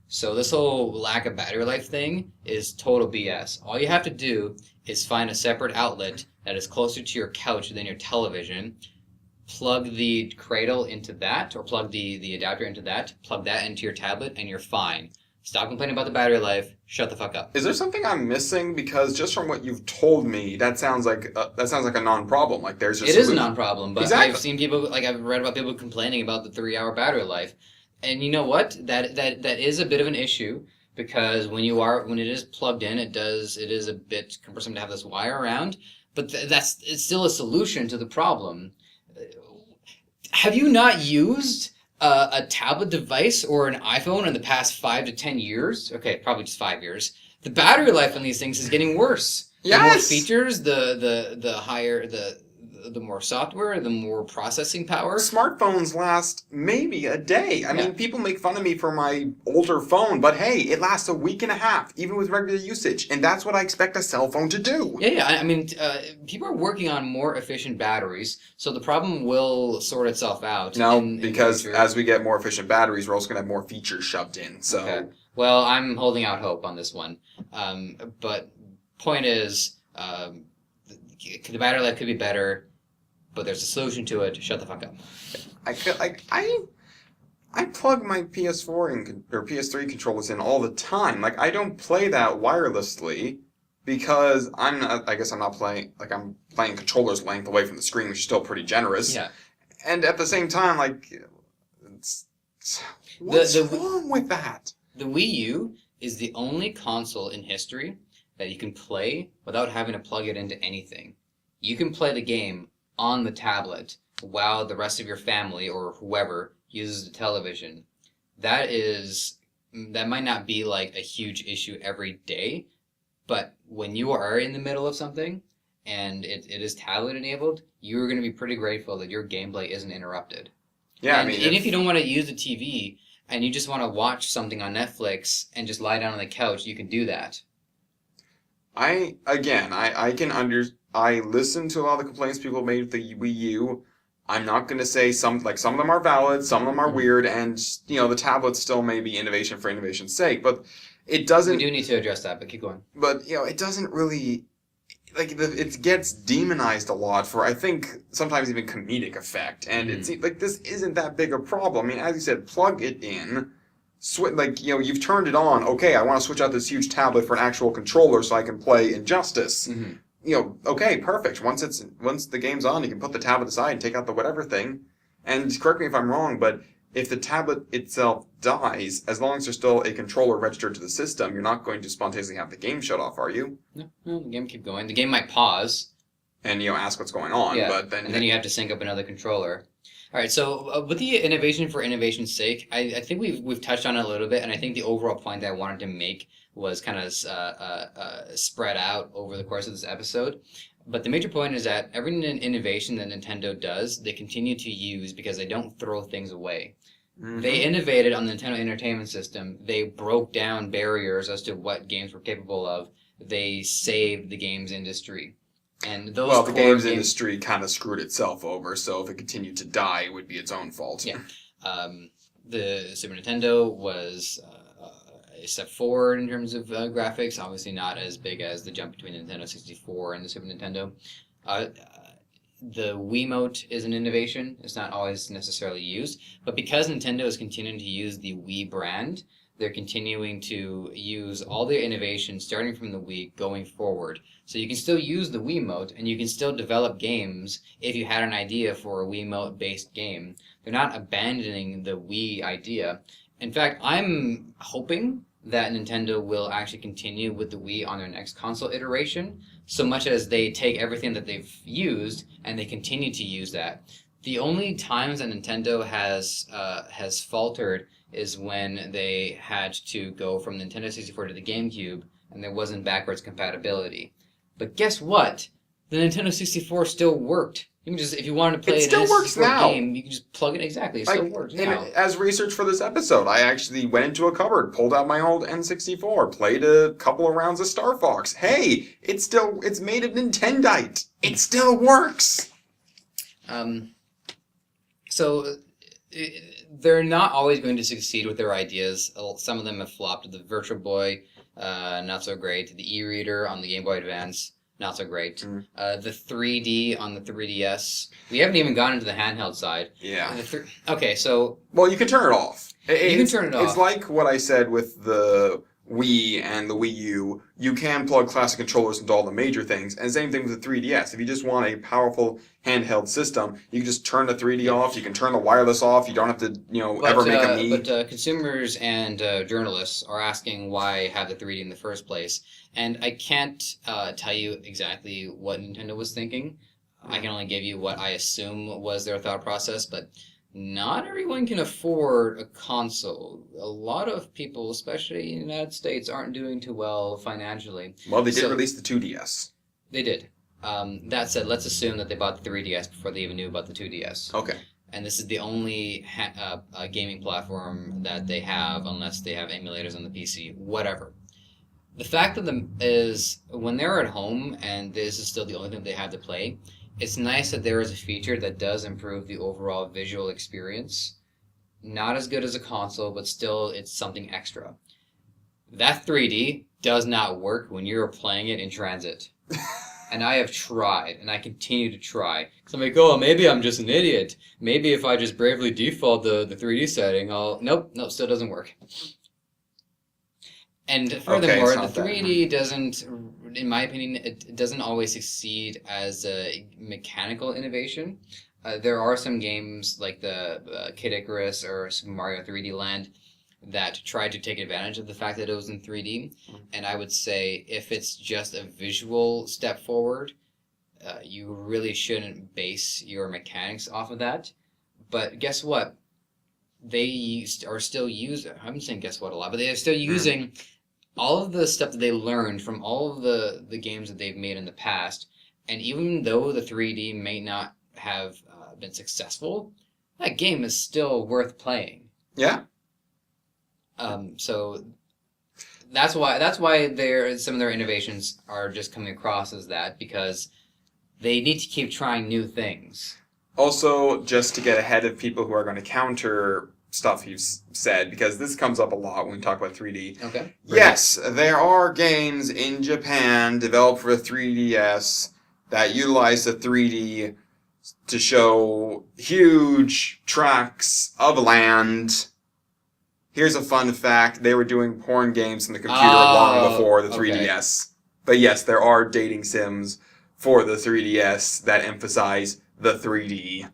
So this whole lack of battery life thing is total BS. All you have to do is find a separate outlet that is closer to your couch than your television, plug the cradle into that, or plug the adapter into that, plug that into your tablet, and you're fine. Stop complaining about the battery life. Shut the fuck up. Is there something I'm missing? Because just from what you've told me, that sounds like a non-problem. There's just it is a non-problem, but exactly. I've seen people I've read about people complaining about the 3-hour battery life, and you know what? That is a bit of an issue because when it is plugged in, it is a bit cumbersome to have this wire around, but it's still a solution to the problem. Have you not used a tablet device or an iPhone in the past 5 to 10 years? Okay, probably just 5 years. The battery life on these things is getting worse. Yes. The more features, the higher the more software, the more processing power. Smartphones last maybe a day. I mean, people make fun of me for my older phone, but hey, it lasts a week and a half, even with regular usage, and that's what I expect a cell phone to do. Yeah. I mean, people are working on more efficient batteries, so the problem will sort itself out. No, because as we get more efficient batteries, we're also going to have more features shoved in. So, okay. Well, I'm holding out hope on this one. But point is, the battery life could be better. But there's a solution to it. Shut the fuck up. I feel like I plug my PS4 or PS3 controllers in all the time. I don't play that wirelessly because I'm not playing. I'm playing controllers length away from the screen, which is still pretty generous. Yeah. And at the same time, what's wrong with that? The Wii U is the only console in history that you can play without having to plug it into anything. you can play the game on the tablet while the rest of your family or whoever uses the television. That might not be like a huge issue every day, but when you are in the middle of something and it is tablet enabled, you're going to be pretty grateful that your gameplay isn't interrupted. Yeah, and if you don't want to use the TV and you just want to watch something on Netflix and just lie down on the couch, you can do that. I listen to a lot of the complaints people made with the Wii U. I'm not going to say some of them are valid, some of them are weird, and the tablets still may be innovation for innovation's sake, but it doesn't. We do need to address that, but keep going. But it doesn't really it gets demonized a lot for, I think, sometimes even comedic effect, and it's like this isn't that big a problem. I mean, as you said, plug it in. You've turned it on. Okay, I want to switch out this huge tablet for an actual controller so I can play Injustice. Okay, perfect. Once the game's on, you can put the tablet aside and take out the whatever thing. And correct me if I'm wrong, but if the tablet itself dies, as long as there's still a controller registered to the system, you're not going to spontaneously have the game shut off, are you? No, the game keep going. The game might pause. And, ask what's going on. Yeah, but then... and then you have to sync up another controller. All right, so with the innovation for innovation's sake, I think we've touched on it a little bit, and I think the overall point that I wanted to make was kind of spread out over the course of this episode. But the major point is that every innovation that Nintendo does, they continue to use because they don't throw things away. They innovated on the Nintendo Entertainment System. They broke down barriers as to what games were capable of. They saved the games industry. And those the games industry kind of screwed itself over, so if it continued to die, it would be its own fault. Yeah. The Super Nintendo was a step forward in terms of graphics, obviously not as big as the jump between the Nintendo 64 and the Super Nintendo. The Wiimote is an innovation. It's not always necessarily used, but because Nintendo is continuing to use the Wii brand, they're continuing to use all their innovations starting from the Wii going forward. So you can still use the Wiimote, and you can still develop games if you had an idea for a Wiimote-based game. They're not abandoning the Wii idea. In fact, I'm hoping that Nintendo will actually continue with the Wii on their next console iteration, so much as they take everything that they've used and they continue to use that. The only times that Nintendo has faltered is when they had to go from Nintendo 64 to the GameCube, and there wasn't backwards compatibility. But guess what? The Nintendo 64 still worked. You can just, if you wanted to play an N64 game, you can just plug it. Exactly, it still works now. As research for this episode, I actually went into a cupboard, pulled out my old N64, played a couple of rounds of Star Fox. Hey, it's made of Nintendite. It still works. So they're not always going to succeed with their ideas. Some of them have flopped. The Virtual Boy, not so great. The e-reader on the Game Boy Advance, not so great. The 3D on the 3DS. We haven't even gone into the handheld side. Yeah. Okay, so... Well, you can turn it off. You can turn it off. It's like what I said with the Wii and the Wii U. You can plug classic controllers into all the major things, and same thing with the 3DS. If you just want a powerful handheld system, you can just turn the 3D off, you can turn the wireless off, you don't have to, ever make a Mii. But consumers and journalists are asking why have the 3D in the first place, and I can't tell you exactly what Nintendo was thinking. I can only give you what I assume was their thought process, but not everyone can afford a console. A lot of people, especially in the United States, aren't doing too well financially. Well, they did release the 2DS. They did. That said, let's assume that they bought the 3DS before they even knew about the 2DS. Okay. And this is the only gaming platform that they have, unless they have emulators on the PC. Whatever. The fact of them is, when they're at home, and this is still the only thing they have to play, it's nice that there is a feature that does improve the overall visual experience. Not as good as a console, but still it's something extra. That 3D does not work when you're playing it in transit. And I have tried, and I continue to try. So I'm like, oh, maybe I'm just an idiot. Maybe if I just bravely default the 3D setting, Nope, still doesn't work. And furthermore, the 3D doesn't, in my opinion, it doesn't always succeed as a mechanical innovation. There are some games like the Kid Icarus or Super Mario 3D Land that tried to take advantage of the fact that it was in 3D. And I would say if it's just a visual step forward, you really shouldn't base your mechanics off of that. But guess what? Are still using. I'm saying guess what a lot, but they are still using all of the stuff that they learned from all of the games that they've made in the past. And even though the 3D may not have been successful, that game is still worth playing. Yeah. So that's why some of their innovations are just coming across as that, because they need to keep trying new things. Also, just to get ahead of people who are going to counter stuff you've said, because this comes up a lot when we talk about 3D. Okay. Yes, there are games in Japan developed for the 3DS that utilize the 3D to show huge tracts of land. Here's a fun fact. They were doing porn games in the computer long before the 3DS. Okay. But yes, there are dating sims for the 3DS that emphasize the 3D.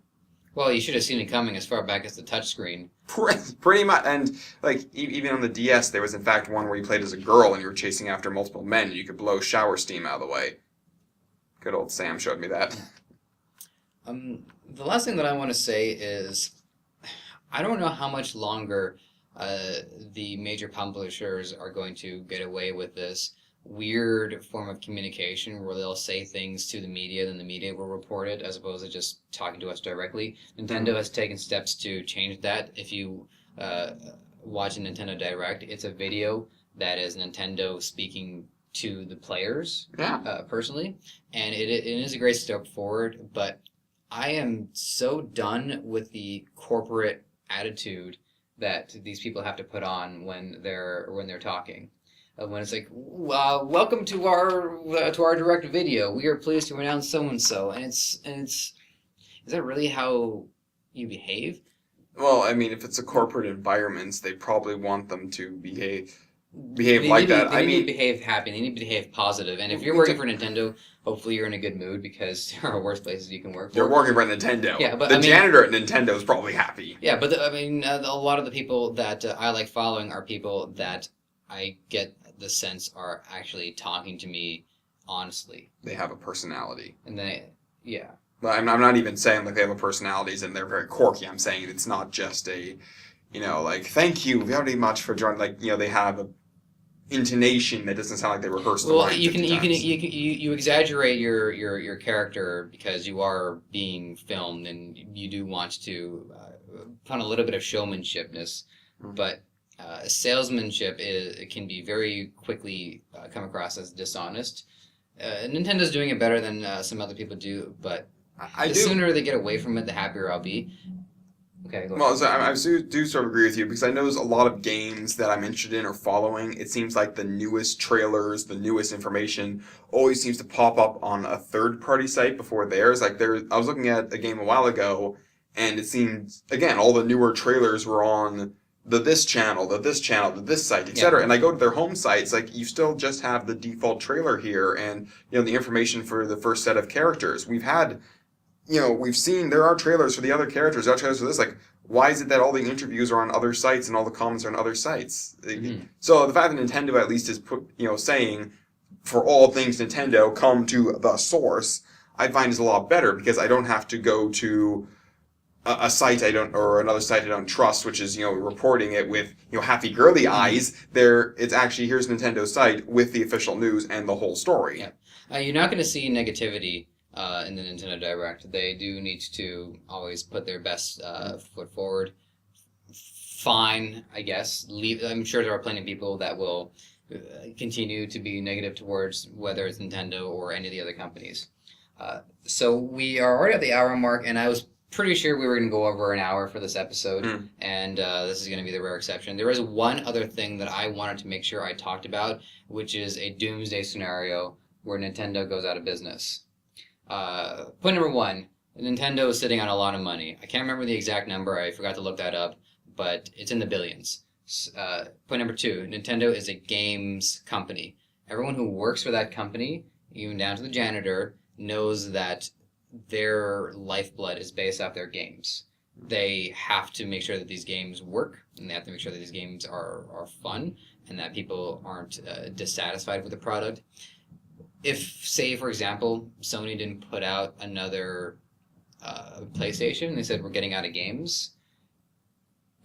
Well, you should have seen it coming as far back as the touchscreen. Pretty much. And like even on the DS, there was in fact one where you played as a girl and you were chasing after multiple men and you could blow shower steam out of the way. Good old Sam showed me that. The last thing that I want to say is, I don't know how much longer the major publishers are going to get away with this weird form of communication where they'll say things to the media, then the media will report it, as opposed to just talking to us directly. Nintendo has taken steps to change that. If you watch a Nintendo Direct, it's a video that is Nintendo speaking to the players, personally, and it is a great step forward, but I am so done with the corporate attitude that these people have to put on when they're talking. When it's like, welcome to our direct video. We are pleased to announce so and so, and it's is that really how you behave? Well, I mean, if it's a corporate environment, they probably want them to behave like that. They need to behave happy. They need to behave positive. And if you're working for Nintendo, hopefully you're in a good mood, because there are worse places you can work for. You're working for Nintendo. Yeah, but the janitor at Nintendo is probably happy. Yeah, but a lot of the people that I like following are people that I get the sense are actually talking to me honestly. They have a personality. And yeah. But I'm not even saying like they have a personalities and they're very quirky. I'm saying it's not just a, like, thank you very much for joining. Like, they have a intonation that doesn't sound like they rehearsed the line. You exaggerate your character because you are being filmed, and you do want to put a little bit of showmanshipness, but salesmanship can be very quickly come across as dishonest. Nintendo doing it better than some other people do, but the sooner they get away from it, the happier I'll be. Okay, go ahead. Well, so I do sort of agree with you, because I notice a lot of games that I'm interested in or following, it seems like the newest trailers, the newest information always seems to pop up on a third-party site before theirs. Like I was looking at a game a while ago, and it seemed, again, all the newer trailers were on this channel, this site, etc. Yeah. And I go to their home sites, like, you still just have the default trailer here and, the information for the first set of characters. We've had, we've seen, there are trailers for the other characters, there are trailers for this, like, why is it that all the interviews are on other sites and all the comments are on other sites? Mm-hmm. So the fact that Nintendo at least is saying, for all things Nintendo, come to the source, I find is a lot better, because I don't have to go to a site or another site I don't trust, which is, reporting it with, happy girly eyes. It's actually, here's Nintendo's site with the official news and the whole story. Yeah. You're not going to see negativity in the Nintendo Direct. They do need to always put their best foot forward. Fine, I guess. I'm sure there are plenty of people that will continue to be negative towards whether it's Nintendo or any of the other companies. So we are already at the hour mark, and I was pretty sure we were going to go over an hour for this episode, and this is going to be the rare exception. There is one other thing that I wanted to make sure I talked about, which is a doomsday scenario where Nintendo goes out of business. Point number one, Nintendo is sitting on a lot of money. I can't remember the exact number. I forgot to look that up, but it's in the billions. Point number two, Nintendo is a games company. Everyone who works for that company, even down to the janitor, knows that their lifeblood is based off their games. They have to make sure that these games work, and they have to make sure that these games are fun, and that people aren't dissatisfied with the product. if, say, for example, Sony didn't put out another PlayStation, they said we're getting out of games,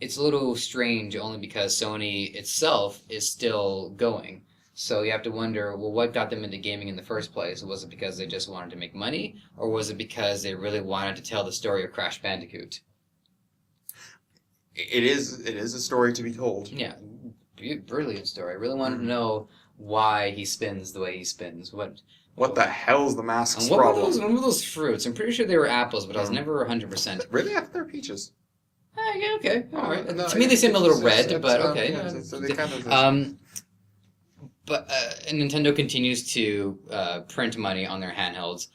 it's a little strange only because Sony itself is still going. So you have to wonder, well, what got them into gaming in the first place? Was it because they just wanted to make money, or was it because they really wanted to tell the story of Crash Bandicoot? It is a story to be told. Yeah, brilliant story. I really wanted to know why he spins the way he spins. What the hell's the mask's what problem? What were those fruits? I'm pretty sure they were apples, but I was never 100%. Really? I thought they're peaches. Yeah, okay, all right. No, to me, they seem a little red, but okay. Yeah, so they kind of... But Nintendo continues to print money on their handhelds.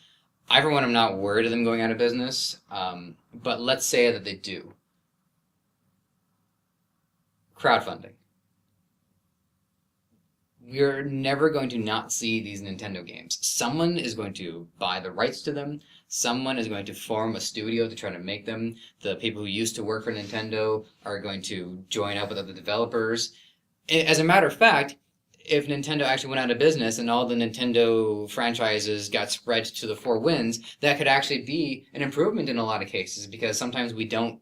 I, for one, am not worried of them going out of business, but let's say that they do. Crowdfunding. We're never going to not see these Nintendo games. Someone is going to buy the rights to them. Someone is going to form a studio to try to make them. The people who used to work for Nintendo are going to join up with other developers. As a matter of fact, if Nintendo actually went out of business and all the Nintendo franchises got spread to the four winds, that could actually be an improvement in a lot of cases, because sometimes we don't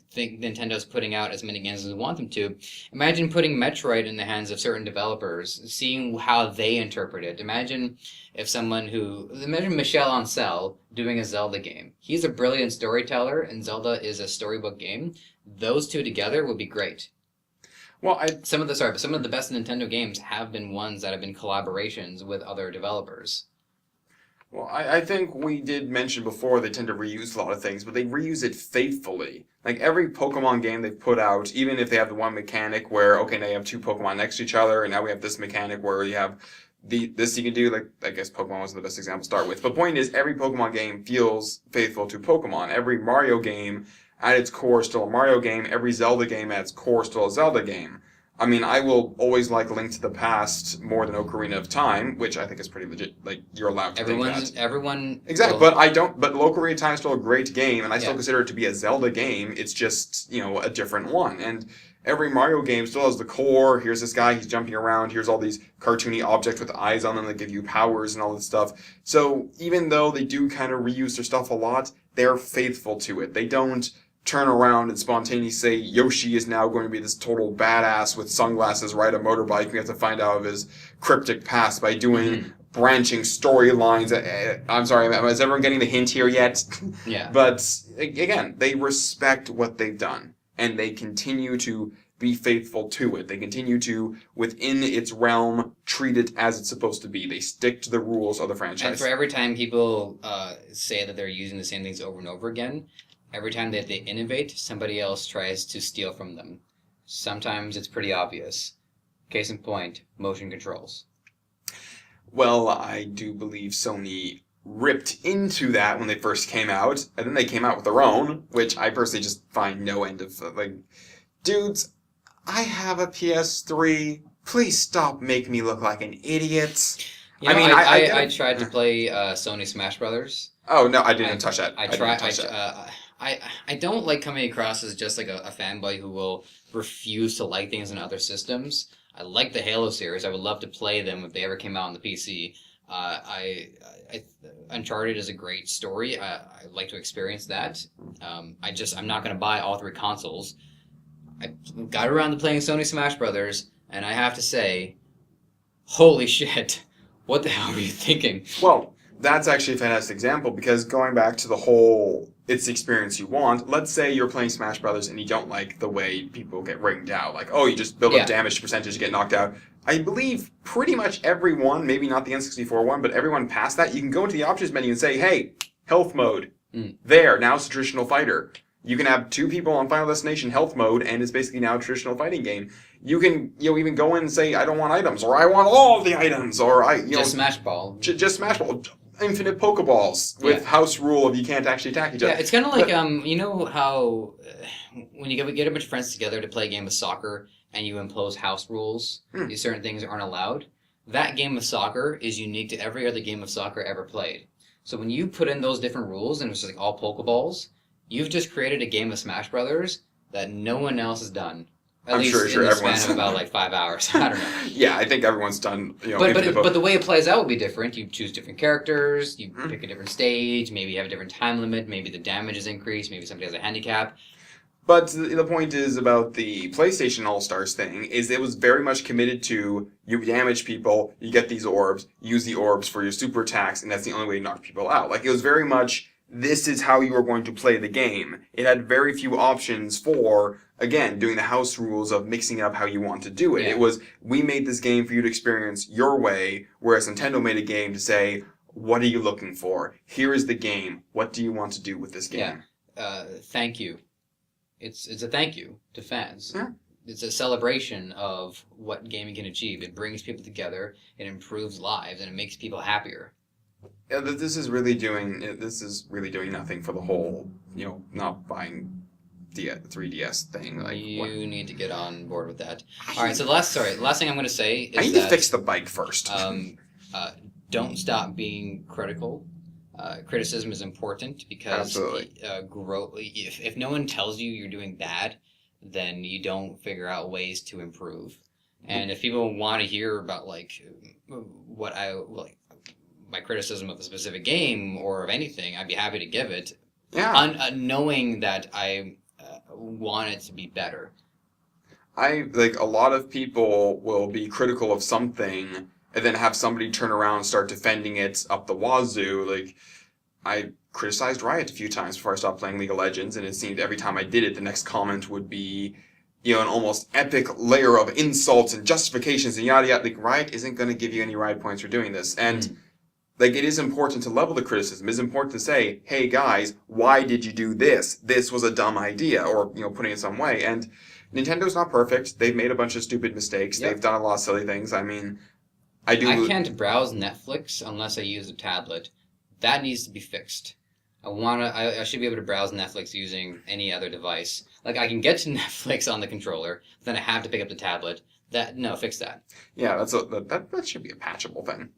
think Nintendo's putting out as many games as we want them to. Imagine putting Metroid in the hands of certain developers, seeing how they interpret it. Imagine Michel Ancel doing a Zelda game. He's a brilliant storyteller, and Zelda is a storybook game. Those two together would be great. Well, some of the best Nintendo games have been ones that have been collaborations with other developers. Well, I think we did mention before they tend to reuse a lot of things, but they reuse it faithfully. Like every Pokemon game they've put out, even if they have the one mechanic where, okay, now you have two Pokemon next to each other, and now we have this mechanic where you have this you can do, like, I guess Pokemon was the best example to start with. But the point is, every Pokemon game feels faithful to Pokemon. Every Mario game at its core is still a Mario game. Every Zelda game at its core is still a Zelda game. I mean, I will always like Link to the Past more than Ocarina of Time, which I think is pretty legit. Like, you're allowed to think that. Everyone... Exactly, but Ocarina of Time is still a great game, and I still consider it to be a Zelda game. It's just, a different one. And every Mario game still has the core. Here's this guy, he's jumping around. Here's all these cartoony objects with eyes on them that give you powers and all this stuff. So even though they do kind of reuse their stuff a lot, they're faithful to it. They don't turn around and spontaneously say Yoshi is now going to be this total badass with sunglasses, ride a motorbike. We have to find out of his cryptic past by doing branching storylines. I'm sorry, is everyone getting the hint here yet? Yeah. But again, they respect what they've done, and they continue to be faithful to it. They continue to, within its realm, treat it as it's supposed to be. They stick to the rules of the franchise. And for every time people say that they're using the same things over and over again, every time that they innovate, somebody else tries to steal from them. Sometimes it's pretty obvious. Case in point, motion controls. Well, I do believe Sony ripped into that when they first came out, and then they came out with their own, which I personally just find no end of, dudes, I have a PS3. Please stop making me look like an idiot. I tried to play Sony Smash Brothers. Oh, no, I didn't touch that. I don't like coming across as just like a fanboy who will refuse to like things in other systems. I like the Halo series. I would love to play them if they ever came out on the PC. Uncharted is a great story. I'd like to experience that. I'm not going to buy all three consoles. I got around to playing Sony Smash Brothers, and I have to say, holy shit, what the hell were you thinking? Well, that's actually a fantastic example, because going back to the whole, it's the experience you want, let's say you're playing Smash Brothers and you don't like the way people get ringed out. Like, you just build up damage percentage, you get knocked out. I believe pretty much everyone, maybe not the N64 one, but everyone past that, you can go into the options menu and say, hey, health mode. There, now it's a traditional fighter. You can have two people on Final Destination health mode, and it's basically now a traditional fighting game. You can, even go in and say, I don't want items, or I want all of the items, or just Smash Ball. Just Smash Ball. Infinite Pokeballs with house rule of you can't actually attack each other. Yeah, it's kind of like, you know how when you get a bunch of friends together to play a game of soccer and you impose house rules, these certain things aren't allowed? That game of soccer is unique to every other game of soccer ever played. So when you put in those different rules and it's just like all Pokeballs, you've just created a game of Smash Brothers that no one else has done. At I'm least sure in the everyone's span of about like 5 hours. I don't know. Yeah, I think everyone's done. But the way it plays out will be different. You choose different characters. You Mhm. pick a different stage. Maybe you have a different time limit. Maybe the damage is increased. Maybe somebody has a handicap. But the point is about the PlayStation All Stars thing is it was very much committed to you damage people, you get these orbs, use the orbs for your super attacks, and that's the only way to knock people out. Like it was very much this is how you are going to play the game. It had very few options for again doing the house rules of mixing up how you want to do it. Yeah. It was we made this game for you to experience your way, whereas Nintendo made a game to say what are you looking for? Here is the game. What do you want to do with this game? Yeah. Thank you. It's a thank you to fans. Yeah. It's a celebration of what gaming can achieve. It brings people together, it improves lives, and it makes people happier. Yeah, this is really doing nothing for the whole, not buying the 3DS thing. Like You need to get on board with that. All right. So the last thing I'm going to say is I need to fix the bike first. Don't stop being critical. Criticism is important because Absolutely. If no one tells you you're doing bad, then you don't figure out ways to improve. And if people want to hear about my criticism of a specific game or of anything, I'd be happy to give it. Yeah. Knowing that I want it to be better. A lot of people will be critical of something and then have somebody turn around and start defending it up the wazoo. Like, I criticized Riot a few times before I stopped playing League of Legends, and it seemed every time I did it, the next comment would be, an almost epic layer of insults and justifications and yada yada. Like, Riot isn't going to give you any Riot points for doing this. And, it is important to level the criticism. It's important to say, hey guys, why did you do this? This was a dumb idea, or, putting it some way. And Nintendo's not perfect. They've made a bunch of stupid mistakes. Yep. They've done a lot of silly things. I mean, I can't browse Netflix unless I use a tablet. That needs to be fixed. I should be able to browse Netflix using any other device. Like I can get to Netflix on the controller, but then I have to pick up the tablet. Fix that. Yeah, that should be a patchable thing.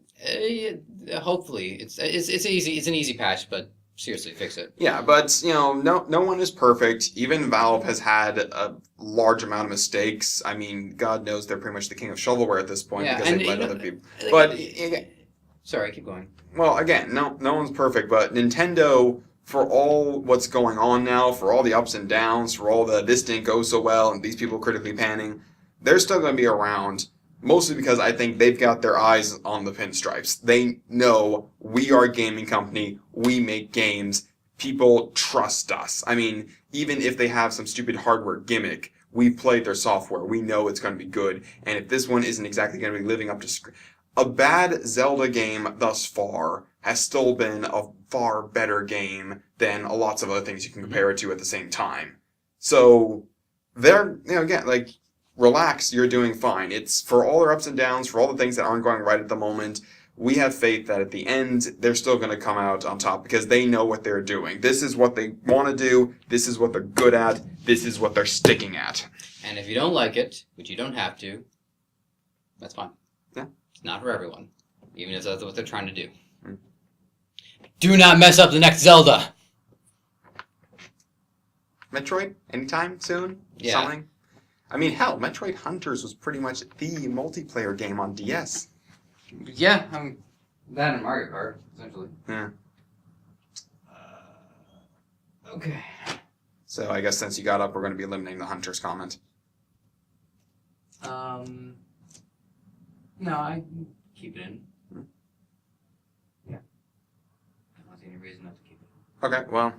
Hopefully, it's an easy patch, but seriously, fix it. Yeah, but no one is perfect. Even Valve has had a large amount of mistakes. I mean, God knows they're pretty much the king of shovelware at this point because they've let other people. But sorry, keep going. Well, again, no one's perfect, but Nintendo, for all what's going on now, for all the ups and downs, for all the this didn't go so well and these people critically panning, they're still going to be around. Mostly because I think they've got their eyes on the pinstripes. They know we are a gaming company. We make games. People trust us. I mean, even if they have some stupid hardware gimmick, we've played their software. We know it's going to be good. And if this one isn't exactly going to be living up to... A bad Zelda game thus far has still been a far better game than lots of other things you can compare it to at the same time. So, relax, you're doing fine. It's for all their ups and downs, for all the things that aren't going right at the moment, we have faith that at the end, they're still going to come out on top because they know what they're doing. This is what they want to do. This is what they're good at. This is what they're sticking at. And if you don't like it, which you don't have to, that's fine. Yeah. It's not for everyone, even if that's what they're trying to do. Do not mess up the next Zelda! Metroid? Anytime soon? Yeah. Something? I mean, hell, Metroid Hunters was pretty much the multiplayer game on DS. Yeah, that and Mario Kart, essentially. Yeah. Okay. So I guess since you got up, we're going to be eliminating the Hunters comment. No, I keep it in. Yeah. I don't see any reason not to keep it in. Okay, well,